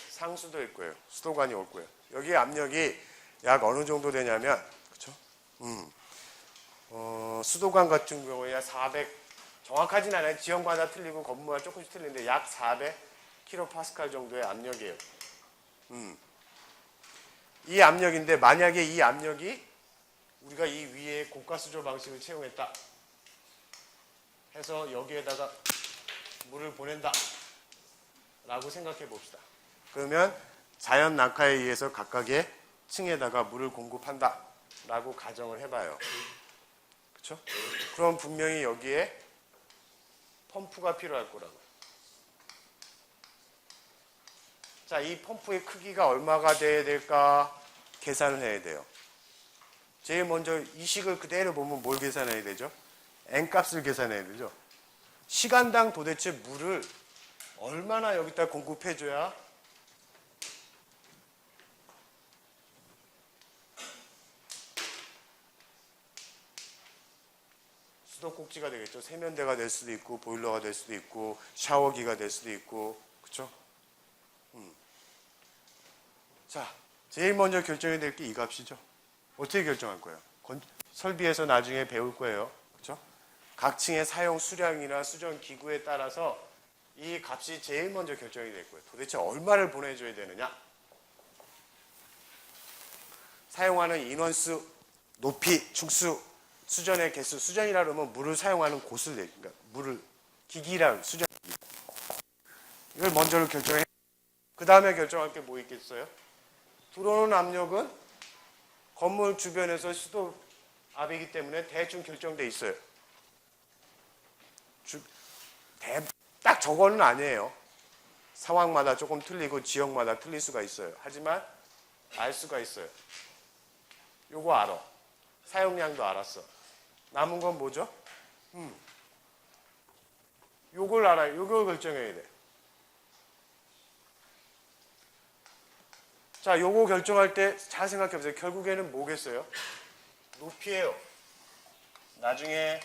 상수도 일 거예요. 수도관이 올 거예요. 여기 압력이 약 어느 정도 되냐면, 그쵸? 수도관 같은 경우에 400, 정확하진 않아요. 지형마다 틀리고 건물마다 조금씩 틀리는데 약 400kPa 정도의 압력이에요. 이 압력인데 만약에 이 압력이 우리가 이 위에 고가수조 방식을 채용했다 해서 여기에다가 물을 보낸다 라고 생각해 봅시다. 그러면 자연 낙하에 의해서 각각의 층에다가 물을 공급한다 라고 가정을 해봐요. 그렇죠? 그럼 분명히 여기에 펌프가 필요할 거라고요. 자, 이 펌프의 크기가 얼마가 돼야 될까 계산을 해야 돼요. 제일 먼저 이 식을 그대로 보면 뭘 계산해야 되죠? N값을 계산해야 되죠. 시간당 도대체 물을 얼마나 여기다 공급해줘야 수도꼭지가 되겠죠. 세면대가 될 수도 있고 보일러가 될 수도 있고 샤워기가 될 수도 있고, 그렇죠? 자, 제일 먼저 결정해야 될 게 이 값이죠. 어떻게 결정할 거예요? 설비에서 나중에 배울 거예요. 그렇죠? 각 층의 사용 수량이나 수전 기구에 따라서 이 값이 제일 먼저 결정이 될 거예요. 도대체 얼마를 보내줘야 되느냐? 사용하는 인원수, 높이, 축수, 수전의 개수, 수전이라 그러면 물을 사용하는 곳을 그러니까 물을 기기랑 수전 이걸 먼저를 결정해. 그 다음에 결정할 게 뭐 있겠어요? 들어오는 압력은 건물 주변에서 수도압이기 때문에 대충 결정돼 있어요. 딱 저거는 아니에요. 상황마다 조금 틀리고 지역마다 틀릴 수가 있어요. 하지만 알 수가 있어요. 요거 알아. 사용량도 알았어. 남은 건 뭐죠? 요걸 알아요. 요걸 결정해야 돼. 자, 요거 결정할 때 잘 생각해 보세요. 결국에는 뭐겠어요? 높이에요. 나중에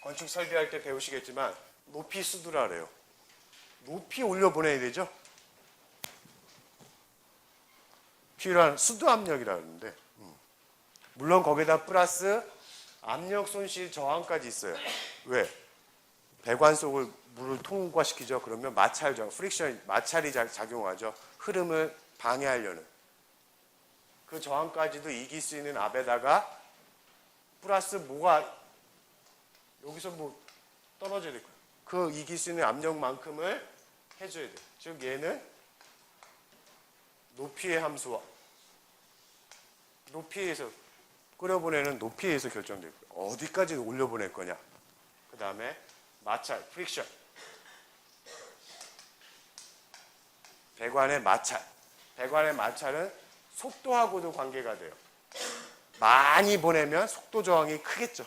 건축 설계할 때 배우시겠지만 높이 수두라 그래요. 높이 올려 보내야 되죠. 필요한 수두 압력이라 그러는데 물론 거기다 플러스 압력 손실 저항까지 있어요. 왜? 배관 속을 물을 통과시키죠. 그러면 마찰, 프릭션, 마찰이 작용하죠. 흐름을 방해하려는. 그 저항까지도 이길 수 있는 압에다가 플러스 뭐가 여기서 뭐 떨어져야 될 거예요. 그 이길 수 있는 압력만큼을 해줘야 돼요. 즉 얘는 높이의 함수와 높이에서 끓여보내는 높이에서 결정될 거예요. 어디까지 올려보낼 거냐. 그 다음에 마찰, 프릭션. 배관의 마찰. 배관의 마찰은 속도하고도 관계가 돼요. 많이 보내면 속도 저항이 크겠죠.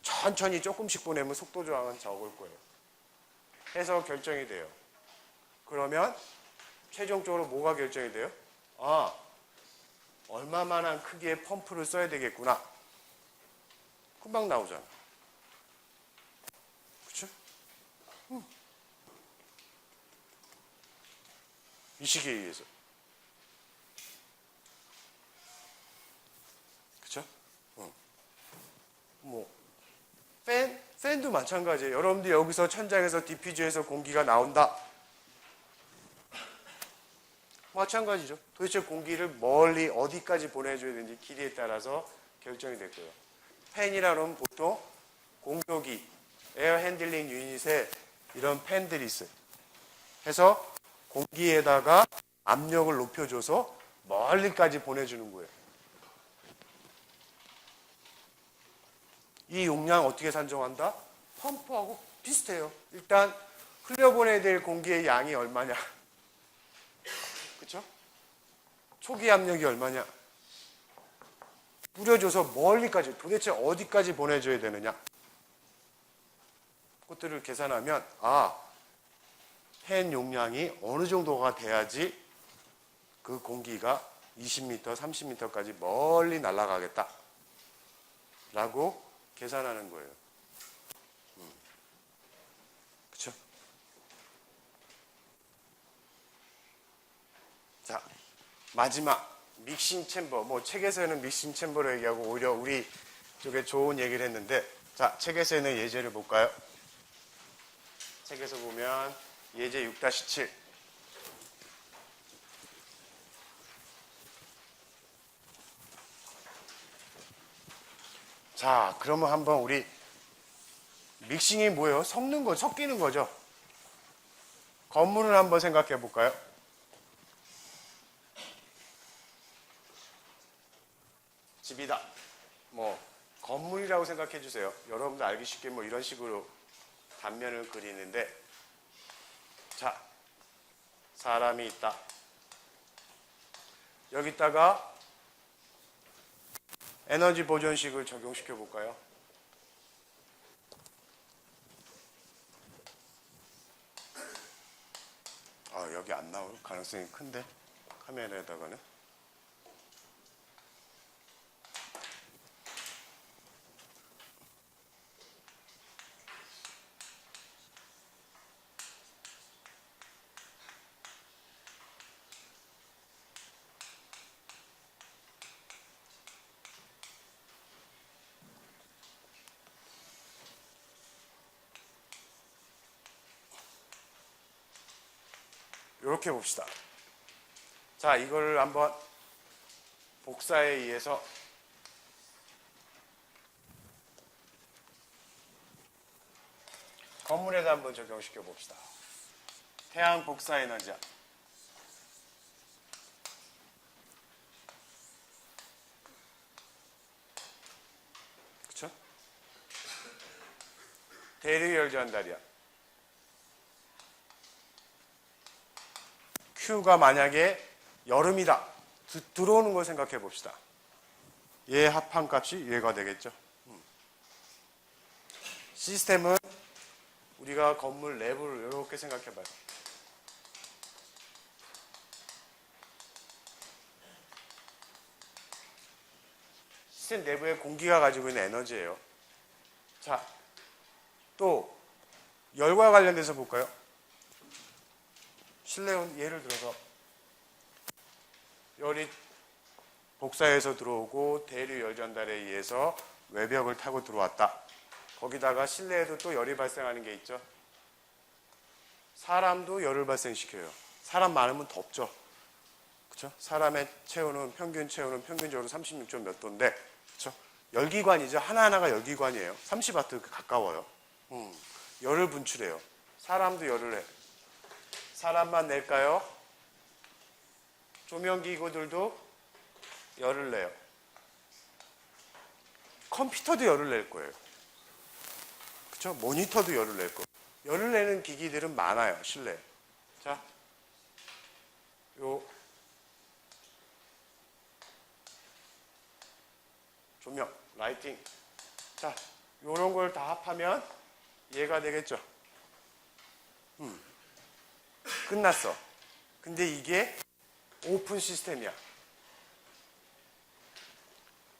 천천히 조금씩 보내면 속도 저항은 적을 거예요. 해서 결정이 돼요. 그러면 최종적으로 뭐가 결정이 돼요? 아, 얼마만한 크기의 펌프를 써야 되겠구나. 금방 나오잖아. 그렇죠? 이 시기에 의해서. 그렇죠? 뭐 팬도 마찬가지예요. 여러분들 여기서 천장에서 디퓨저에서 공기가 나온다. 마찬가지죠. 도대체 공기를 멀리 어디까지 보내줘야 되는지 길이에 따라서 결정이 될 거예요. 팬이라는 보통 공조기, 에어 핸들링 유닛에 이런 팬들이 있어요. 해서 공기에다가 압력을 높여줘서 멀리까지 보내주는 거예요. 이 용량 어떻게 산정한다? 펌프하고 비슷해요. 일단 흘려보내야 될 공기의 양이 얼마냐. 그렇죠? 초기 압력이 얼마냐. 뿌려줘서 멀리까지 도대체 어디까지 보내줘야 되느냐. 그것들을 계산하면 팬 용량이 어느 정도가 돼야지 그 공기가 20m, 30m까지 멀리 날아가겠다 라고 계산하는 거예요. 그렇죠? 자, 마지막 믹싱 챔버. 뭐 책에서는 믹싱 챔버로 얘기하고 오히려 우리 쪽에 좋은 얘기를 했는데, 자, 책에서는 예제를 볼까요? 책에서 보면 예제 6-7. 자, 그러면 한번 우리 믹싱이 뭐예요? 섞이는 거죠. 건물을 한번 생각해 볼까요? 집이다. 뭐 건물이라고 생각해 주세요. 여러분들 알기 쉽게 뭐 이런 식으로 단면을 그리는데, 자, 사람이 있다. 여기다가 에너지 보존식을 적용시켜 볼까요? 여기 안 나올 가능성이 큰데, 카메라에다가는. 이렇게 봅시다. 자, 이거를 한번 복사에 의해서 건물에다 한번 적용시켜 봅시다. 태양 복사 에너지야. 그쵸? 대류열 전달이야. Q가 만약에 여름이다. 들어오는 걸 생각해 봅시다. 얘 합한값이 얘가 되겠죠. 시스템은 우리가 건물 내부를 이렇게 생각해 봐요. 시스템 내부에 공기가 가지고 있는 에너지예요. 자, 또 열과 관련돼서 볼까요? 실내온 예를 들어서 열이 복사해서 들어오고 대류 열 전달에 의해서 외벽을 타고 들어왔다. 거기다가 실내에도 또 열이 발생하는 게 있죠. 사람도 열을 발생시켜요. 사람 많으면 덥죠. 그렇죠? 사람의 체온은 평균적으로 36점 몇 도인데, 그렇죠? 열기관이죠. 하나하나가 열기관이에요. 30와트 가까워요. 열을 분출해요. 사람도 열을 해. 사람만 낼까요? 조명기구들도 열을 내요. 컴퓨터도 열을 낼 거예요. 그렇죠? 모니터도 열을 낼 거예요. 열을 내는 기기들은 많아요. 실내에. 자, 요 조명, 라이팅. 자, 요런 걸 다 합하면 얘가 되겠죠. 끝났어. 근데 이게 오픈 시스템이야.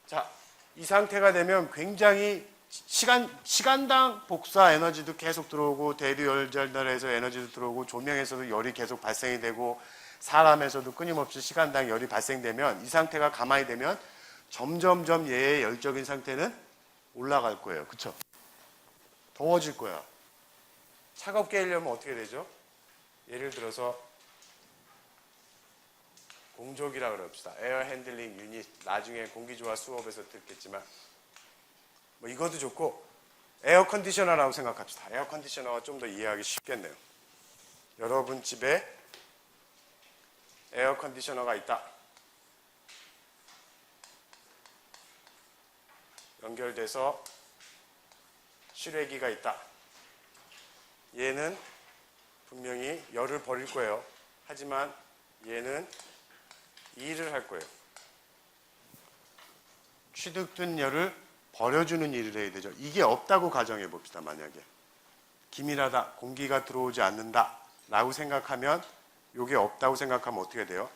자, 이 상태가 되면 굉장히 시간당 복사 에너지도 계속 들어오고 대류 열 전달에서 에너지도 들어오고 조명에서도 열이 계속 발생이 되고 사람에서도 끊임없이 시간당 열이 발생되면 이 상태가 가만히 되면 점점점 얘의 열적인 상태는 올라갈 거예요. 그쵸? 더워질 거야. 차갑게 하려면 어떻게 되죠? 예를 들어서 공조기라 그럽시다. 에어 핸들링 유닛. 나중에 공기조화 수업에서 듣겠지만 뭐 이것도 좋고 에어 컨디셔너라고 생각합시다. 에어 컨디셔너가 좀 더 이해하기 쉽겠네요. 여러분 집에 에어 컨디셔너가 있다. 연결돼서 실외기가 있다. 얘는 분명히 열을 버릴 거예요. 하지만 얘는 일을 할 거예요. 취득된 열을 버려주는 일을 해야 되죠. 이게 없다고 가정해 봅시다. 만약에 기밀하다, 공기가 들어오지 않는다 라고 생각하면 이게 없다고 생각하면 어떻게 돼요?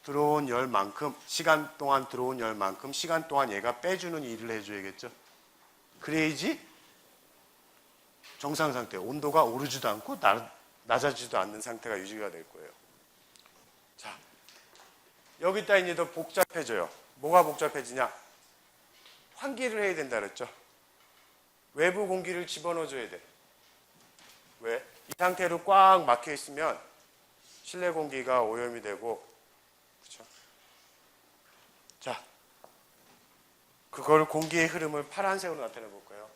들어온 열만큼, 시간 동안 들어온 열만큼 시간 동안 얘가 빼주는 일을 해줘야겠죠. 그래야지 정상 상태, 온도가 오르지도 않고 낮아지지도 않는 상태가 유지가 될 거예요. 자, 여기다 이제 더 복잡해져요. 뭐가 복잡해지냐? 환기를 해야 된다 그랬죠. 외부 공기를 집어넣어줘야 돼. 왜? 이 상태로 꽉 막혀 있으면 실내 공기가 오염이 되고, 그렇죠? 자, 그걸 공기의 흐름을 파란색으로 나타내 볼까요?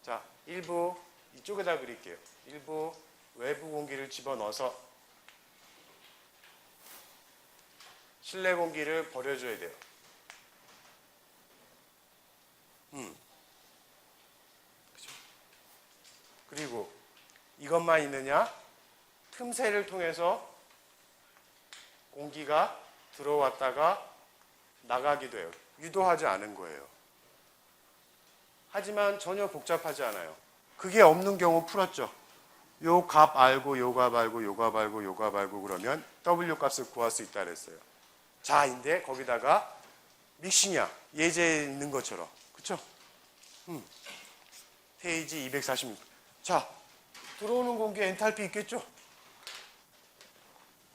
자, 일부 이쪽에다 그릴게요. 일부 외부 공기를 집어넣어서 실내 공기를 버려줘야 돼요. 그죠? 그리고 이것만 있느냐? 틈새를 통해서 공기가 들어왔다가 나가기도 해요. 유도하지 않은 거예요. 하지만 전혀 복잡하지 않아요. 그게 없는 경우 풀었죠. 요 값 알고 요 값 알고 요 값 알고 요 값 알고 그러면 W 값을 구할 수 있다 그랬어요. 자, 인데 거기다가 믹싱이야. 예제에 있는 것처럼. 그쵸? 페이지 246. 자, 들어오는 공기에 엔탈피 있겠죠?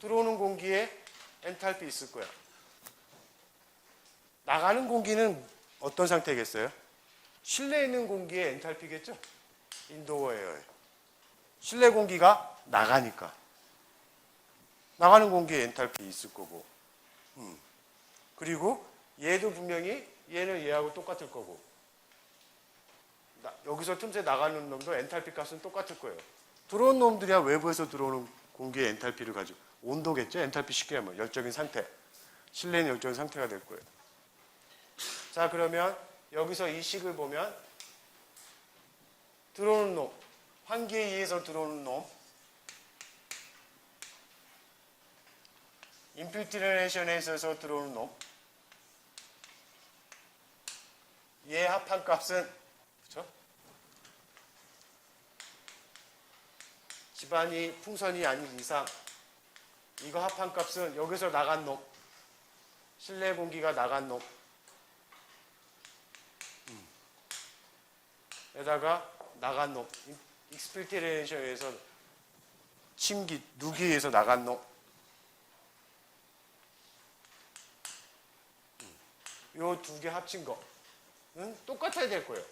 들어오는 공기에 엔탈피 있을 거야. 나가는 공기는 어떤 상태겠어요? 실내에 있는 공기의 엔탈피겠죠? 인도어 에어에. 실내 공기가 나가니까. 나가는 공기에 엔탈피 있을 거고. 그리고 얘도 분명히 얘는 얘하고 똑같을 거고. 여기서 틈새 나가는 놈도 엔탈피 값은 똑같을 거예요. 들어온 놈들이야 외부에서 들어오는 공기의 엔탈피를 가지고. 온도겠죠? 엔탈피 쉽게 하면 열적인 상태. 실내는 열적인 상태가 될 거예요. 자, 그러면 여기서 이 식을 보면 들어오는 놈, 환기에 의해서 들어오는 놈, 인필트레이션에 있어서 들어오는 놈, 얘 합한 값은 그렇죠? 집안이 풍선이 아닌 이상 이거 합한 값은 여기서 나간 놈, 실내 공기가 나간 놈 에다가 나간 놈, 익스필트레이션에서 침기, 누기에서 나간 놈. 요 두 개 합친 거는 똑같아야 될 거예요.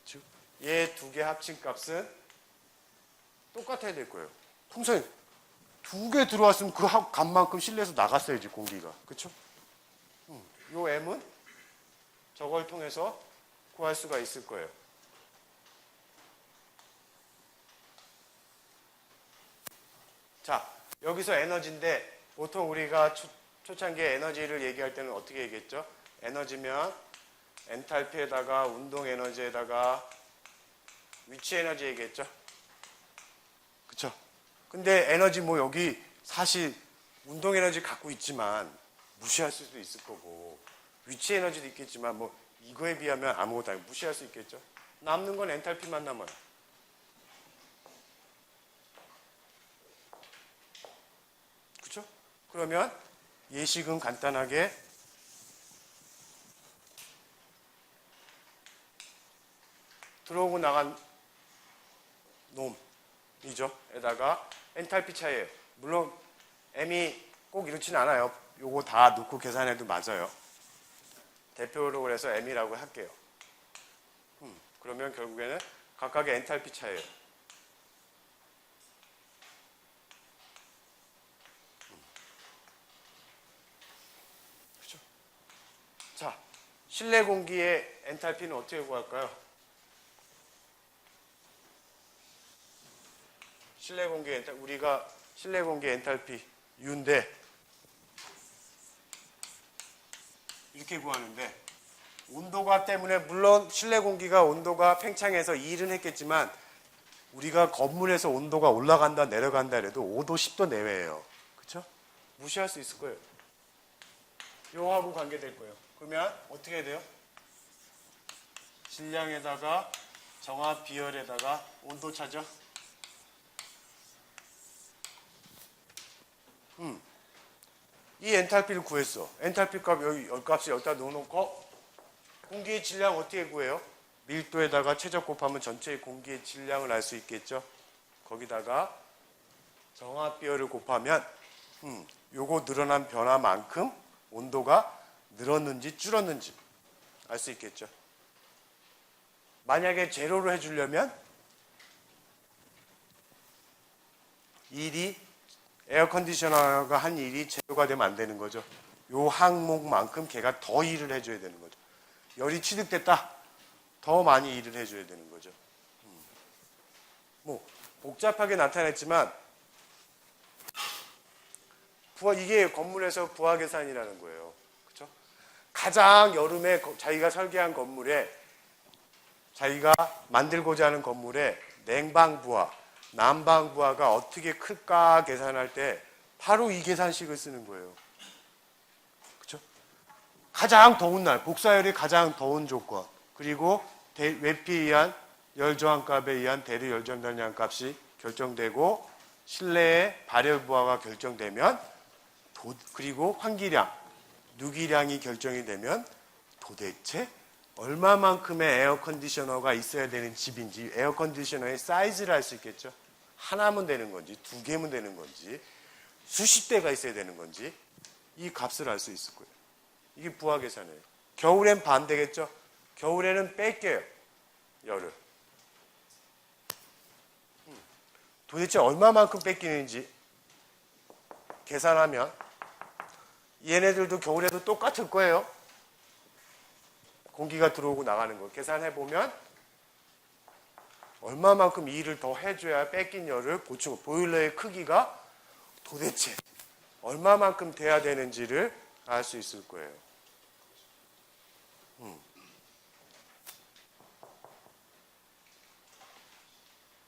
즉, 얘 두 개 합친 값은 똑같아야 될 거예요. 풍선이 두 개 들어왔으면 그 값만큼 실내에서 나갔어야지, 공기가. 그쵸? 요 M은 저걸 통해서 구할 수가 있을 거예요. 자, 여기서 에너지인데 보통 우리가 초창기에 에너지를 얘기할 때는 어떻게 얘기했죠? 에너지면 엔탈피에다가 운동 에너지에다가 위치 에너지 얘기했죠? 그쵸? 근데 에너지 뭐 여기 사실 운동 에너지 갖고 있지만 무시할 수도 있을 거고 위치 에너지도 있겠지만 뭐 이거에 비하면 아무것도 아니고 무시할 수 있겠죠? 남는 건 엔탈피만 남아요. 그쵸? 그러면 예식은 간단하게 들어오고 나간 놈이죠. 에다가 엔탈피 차이예요. 물론 M이 꼭 이렇지는 않아요. 요거 다 넣고 계산해도 맞아요. 대표로 그래서 M이라고 할게요. 그러면 결국에는 각각의 엔탈피 차이예요. 그렇죠? 자, 실내 공기의 엔탈피는 어떻게 구할까요? 실내 공기 엔탈피, 우리가 실내 공기 엔탈피 U인데 이렇게 구하는데 온도가 때문에 물론 실내 공기가 온도가 팽창해서 일은 했겠지만 우리가 건물에서 온도가 올라간다 내려간다 해도 5도 10도 내외예요. 그렇죠? 무시할 수 있을 거예요. 요하고 관계될 거예요. 그러면 어떻게 해야 돼요? 질량에다가 정압 비열에다가 온도 차죠? 이 엔탈피를 구했어. 엔탈피 값 여기 열값을 여기다 넣어놓고 공기의 질량 어떻게 구해요? 밀도에다가 최저 곱하면 전체의 공기의 질량을 알 수 있겠죠. 거기다가 정압 비열을 곱하면 요거 늘어난 변화만큼 온도가 늘었는지 줄었는지 알 수 있겠죠. 만약에 제로로 해주려면 일이 에어컨디셔너가 한 일이 제로가 되면 안 되는 거죠. 요 항목만큼 걔가 더 일을 해줘야 되는 거죠. 열이 취득됐다. 더 많이 일을 해줘야 되는 거죠. 뭐 복잡하게 나타냈지만 이게 건물에서 부하 계산이라는 거예요. 그렇죠? 가장 여름에 자기가 설계한 건물에 자기가 만들고자 하는 건물에 냉방 부하, 난방 부하가 어떻게 클까 계산할 때 바로 이 계산식을 쓰는 거예요. 그렇죠? 가장 더운 날, 복사열이 가장 더운 조건, 그리고 외피에 의한 열저항값에 의한 대류 열전달량 값이 결정되고 실내의 발열 부하가 결정되면 그리고 환기량, 누기량이 결정이 되면 도대체 얼마만큼의 에어컨디셔너가 있어야 되는 집인지 에어컨디셔너의 사이즈를 알 수 있겠죠. 하나면 되는 건지 두 개면 되는 건지 수십 대가 있어야 되는 건지 이 값을 알 수 있을 거예요. 이게 부하 계산이에요. 겨울엔 반대겠죠. 겨울에는 뺏겨요. 열을. 도대체 얼마만큼 뺏기는지 계산하면 얘네들도 겨울에도 똑같을 거예요. 공기가 들어오고 나가는 거 계산해보면 얼마만큼 일을 더 해줘야 뺏긴 열을 보충, 보일러의 크기가 도대체 얼마만큼 돼야 되는지를 알 수 있을 거예요.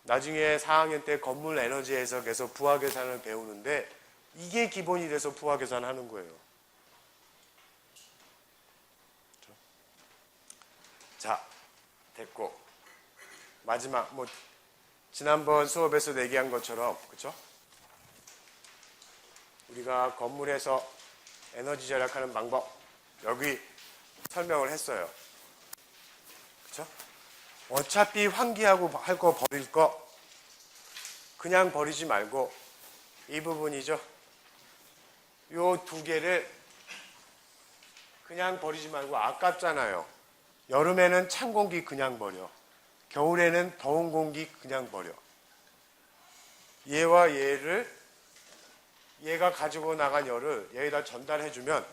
나중에 4학년 때 건물 에너지 해석에서 부하 계산을 배우는데 이게 기본이 돼서 부하 계산하는 거예요. 자, 됐고 마지막 지난번 수업에서 얘기한 것처럼 그렇죠? 우리가 건물에서 에너지 절약하는 방법 여기 설명을 했어요. 그렇죠? 어차피 환기하고 할 거 버릴 거 그냥 버리지 말고 이 부분이죠. 요 두 개를 그냥 버리지 말고 아깝잖아요. 여름에는 찬 공기 그냥 버려. 겨울에는 더운 공기 그냥 버려. 얘와 얘가 가지고 나간 열을 얘에다 전달해주면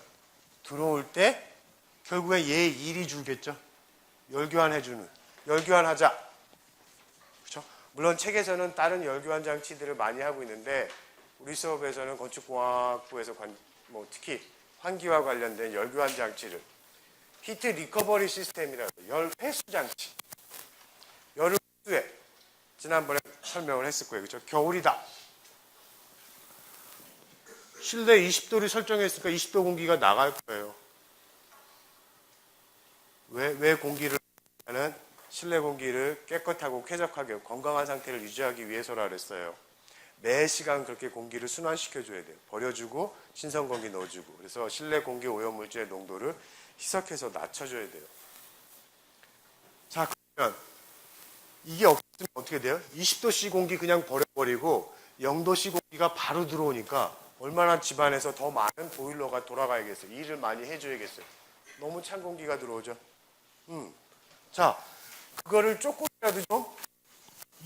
들어올 때 결국에 얘 일이 줄겠죠. 열교환해주는. 열교환하자. 그렇죠? 물론 책에서는 다른 열교환 장치들을 많이 하고 있는데 우리 수업에서는 건축공학부에서 특히 환기와 관련된 열교환 장치를 히트 리커버리 시스템이라고 열 회수 장치. 열을 회수해. 지난번에 설명을 했을 거예요. 그렇죠? 겨울이다. 실내 20도를 설정했으니까 20도 공기가 나갈 거예요. 왜 공기를 하는 실내 공기를 깨끗하고 쾌적하게 건강한 상태를 유지하기 위해서라 그랬어요. 매 시간 그렇게 공기를 순환시켜줘야 돼요. 버려주고 신선 공기 넣어주고. 그래서 실내 공기 오염물질의 농도를 희석해서 낮춰줘야 돼요. 자, 그러면 이게 없으면 어떻게 돼요? 20도씨 공기 그냥 버려버리고 0도씨 공기가 바로 들어오니까 얼마나 집안에서 더 많은 보일러가 돌아가야겠어요. 일을 많이 해줘야겠어요. 너무 찬 공기가 들어오죠. 자, 그거를 조금이라도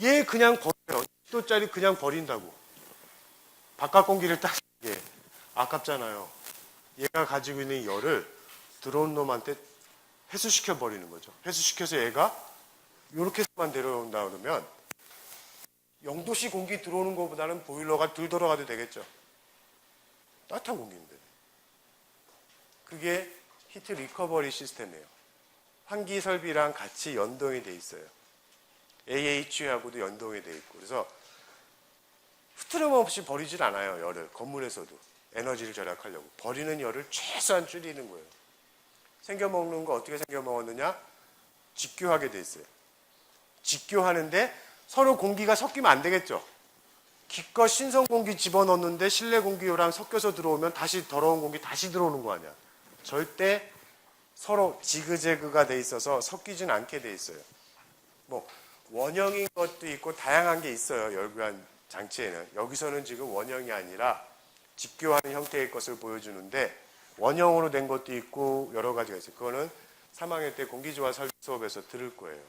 얘 그냥 버려요. 10도짜리 그냥 버린다고. 바깥 공기를 딱, 아깝잖아요. 얘가 가지고 있는 열을 들어온 놈한테 회수시켜 버리는 거죠. 회수시켜서 얘가 이렇게만 내려온다 그러면 0도씨 공기 들어오는 것보다는 보일러가 덜 돌아가도 되겠죠. 따뜻한 공기인데. 그게 히트 리커버리 시스템이에요. 환기 설비랑 같이 연동이 돼 있어요. AH하고도 연동이 돼 있고. 그래서 흐트러짐없이 버리질 않아요. 열을. 건물에서도. 에너지를 절약하려고. 버리는 열을 최소한 줄이는 거예요. 생겨먹는 거 어떻게 생겨먹었느냐? 직교하게 돼 있어요. 직교하는데 서로 공기가 섞이면 안 되겠죠. 기껏 신선 공기 집어넣는데 실내 공기랑 섞여서 들어오면 다시 더러운 공기 다시 들어오는 거 아니야. 절대 서로 지그재그가 돼 있어서 섞이진 않게 돼 있어요. 원형인 것도 있고 다양한 게 있어요. 열교환 장치에는. 여기서는 지금 원형이 아니라 직교하는 형태의 것을 보여주는데 원형으로 된 것도 있고 여러 가지가 있어요. 그거는 3학년 때 공기조화 설비 수업에서 들을 거예요.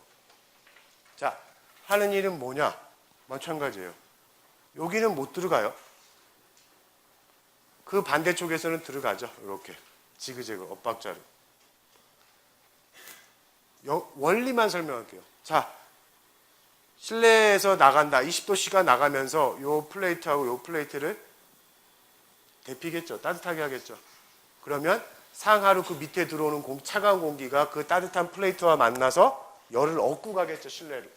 자, 하는 일은 뭐냐? 마찬가지예요. 여기는 못 들어가요. 그 반대쪽에서는 들어가죠. 이렇게 지그재그 엇박자로. 원리만 설명할게요. 자, 실내에서 나간다. 20도씨가 나가면서 요 플레이트하고 요 플레이트를 데피겠죠. 따뜻하게 하겠죠. 그러면 상하로 그 밑에 들어오는 차가운 공기가 그 따뜻한 플레이트와 만나서 열을 얻고 가겠죠. 실내로.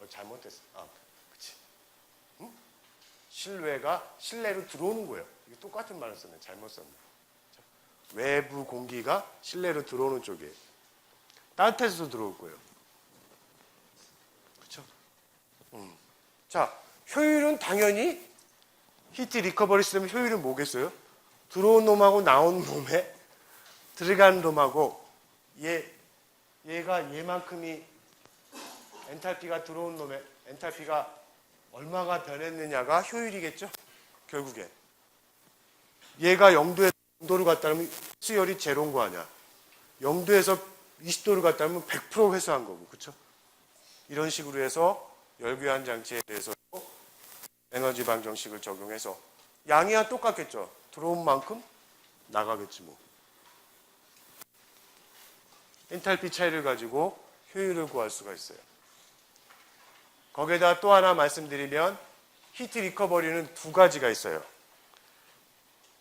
잘못됐어. 그치. 응? 실내로 들어오는 거예요. 이게 똑같은 말을 썼네. 잘못 썼네. 외부 공기가 실내로 들어오는 쪽이에요. 따뜻해서 들어올 거예요. 그렇죠? 자, 효율은 당연히 히트 리커버리 시스템 효율은 뭐겠어요? 들어온 놈하고 나온 놈에 들어간 놈하고 얘가 얘만큼이 엔탈피가 들어온 놈의 엔탈피가 얼마가 변했느냐가 효율이겠죠? 결국엔. 얘가 0도로 갔다면 수열이 제로인 거 아니야. 0도에서 20도로 갔다면 100% 회수한 거고. 그렇죠? 이런 식으로 해서 열교환 장치에 대해서 에너지 방정식을 적용해서 양이야 똑같겠죠. 들어온 만큼 나가겠지 뭐. 엔탈피 차이를 가지고 효율을 구할 수가 있어요. 거기에다 또 하나 말씀드리면 히트 리커버리는 두 가지가 있어요.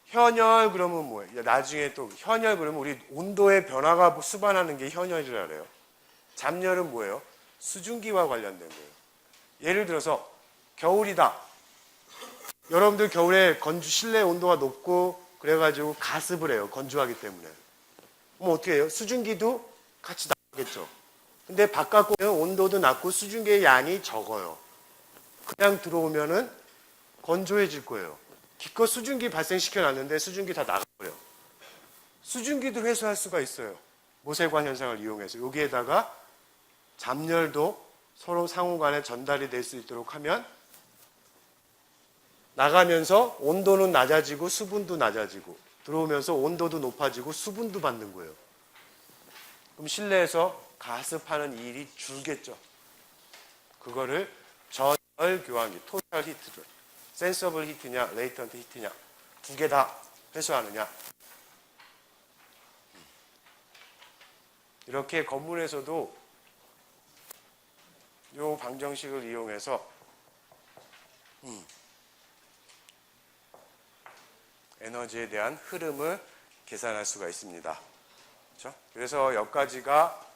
현열 그러면 뭐예요? 나중에 또 현열 그러면 우리 온도의 변화가 수반하는 게 현열이라 그래요. 잠열은 뭐예요? 수증기와 관련된 거예요. 예를 들어서 겨울이다. 여러분들 겨울에 실내 온도가 높고 그래가지고 가습을 해요. 건조하기 때문에. 그럼 어떻게 해요? 수증기도 같이 나가겠죠. 근데 바깥 공기는 온도도 낮고 수증기의 양이 적어요. 그냥 들어오면은 건조해질 거예요. 기껏 수증기 발생시켜놨는데 수증기 다 나가버려요. 수증기도 회수할 수가 있어요. 모세관 현상을 이용해서 여기에다가 잠열도 서로 상호 간에 전달이 될 수 있도록 하면 나가면서 온도는 낮아지고 수분도 낮아지고 들어오면서 온도도 높아지고 수분도 받는 거예요. 그럼 실내에서 가습하는 일이 줄겠죠. 그거를 전열 교환기, 토탈 히트를 센서블 히트냐, 레이턴트 히트냐 두 개 다 회수하느냐. 이렇게 건물에서도 이 방정식을 이용해서 에너지에 대한 흐름을 계산할 수가 있습니다. 그렇죠? 그래서 여기까지가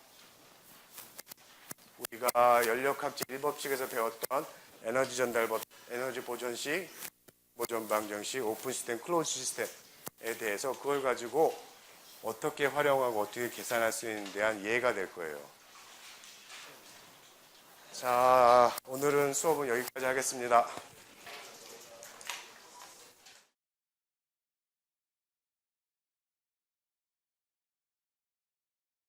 우리가 연력학제 1법칙에서 배웠던 에너지 전달법, 에너지 보존식, 보존 방정식, 오픈 시스템, 클로즈 시스템에 대해서 그걸 가지고 어떻게 활용하고 어떻게 계산할 수 있는 데 대한 이해가 될 거예요. 자, 오늘은 수업은 여기까지 하겠습니다.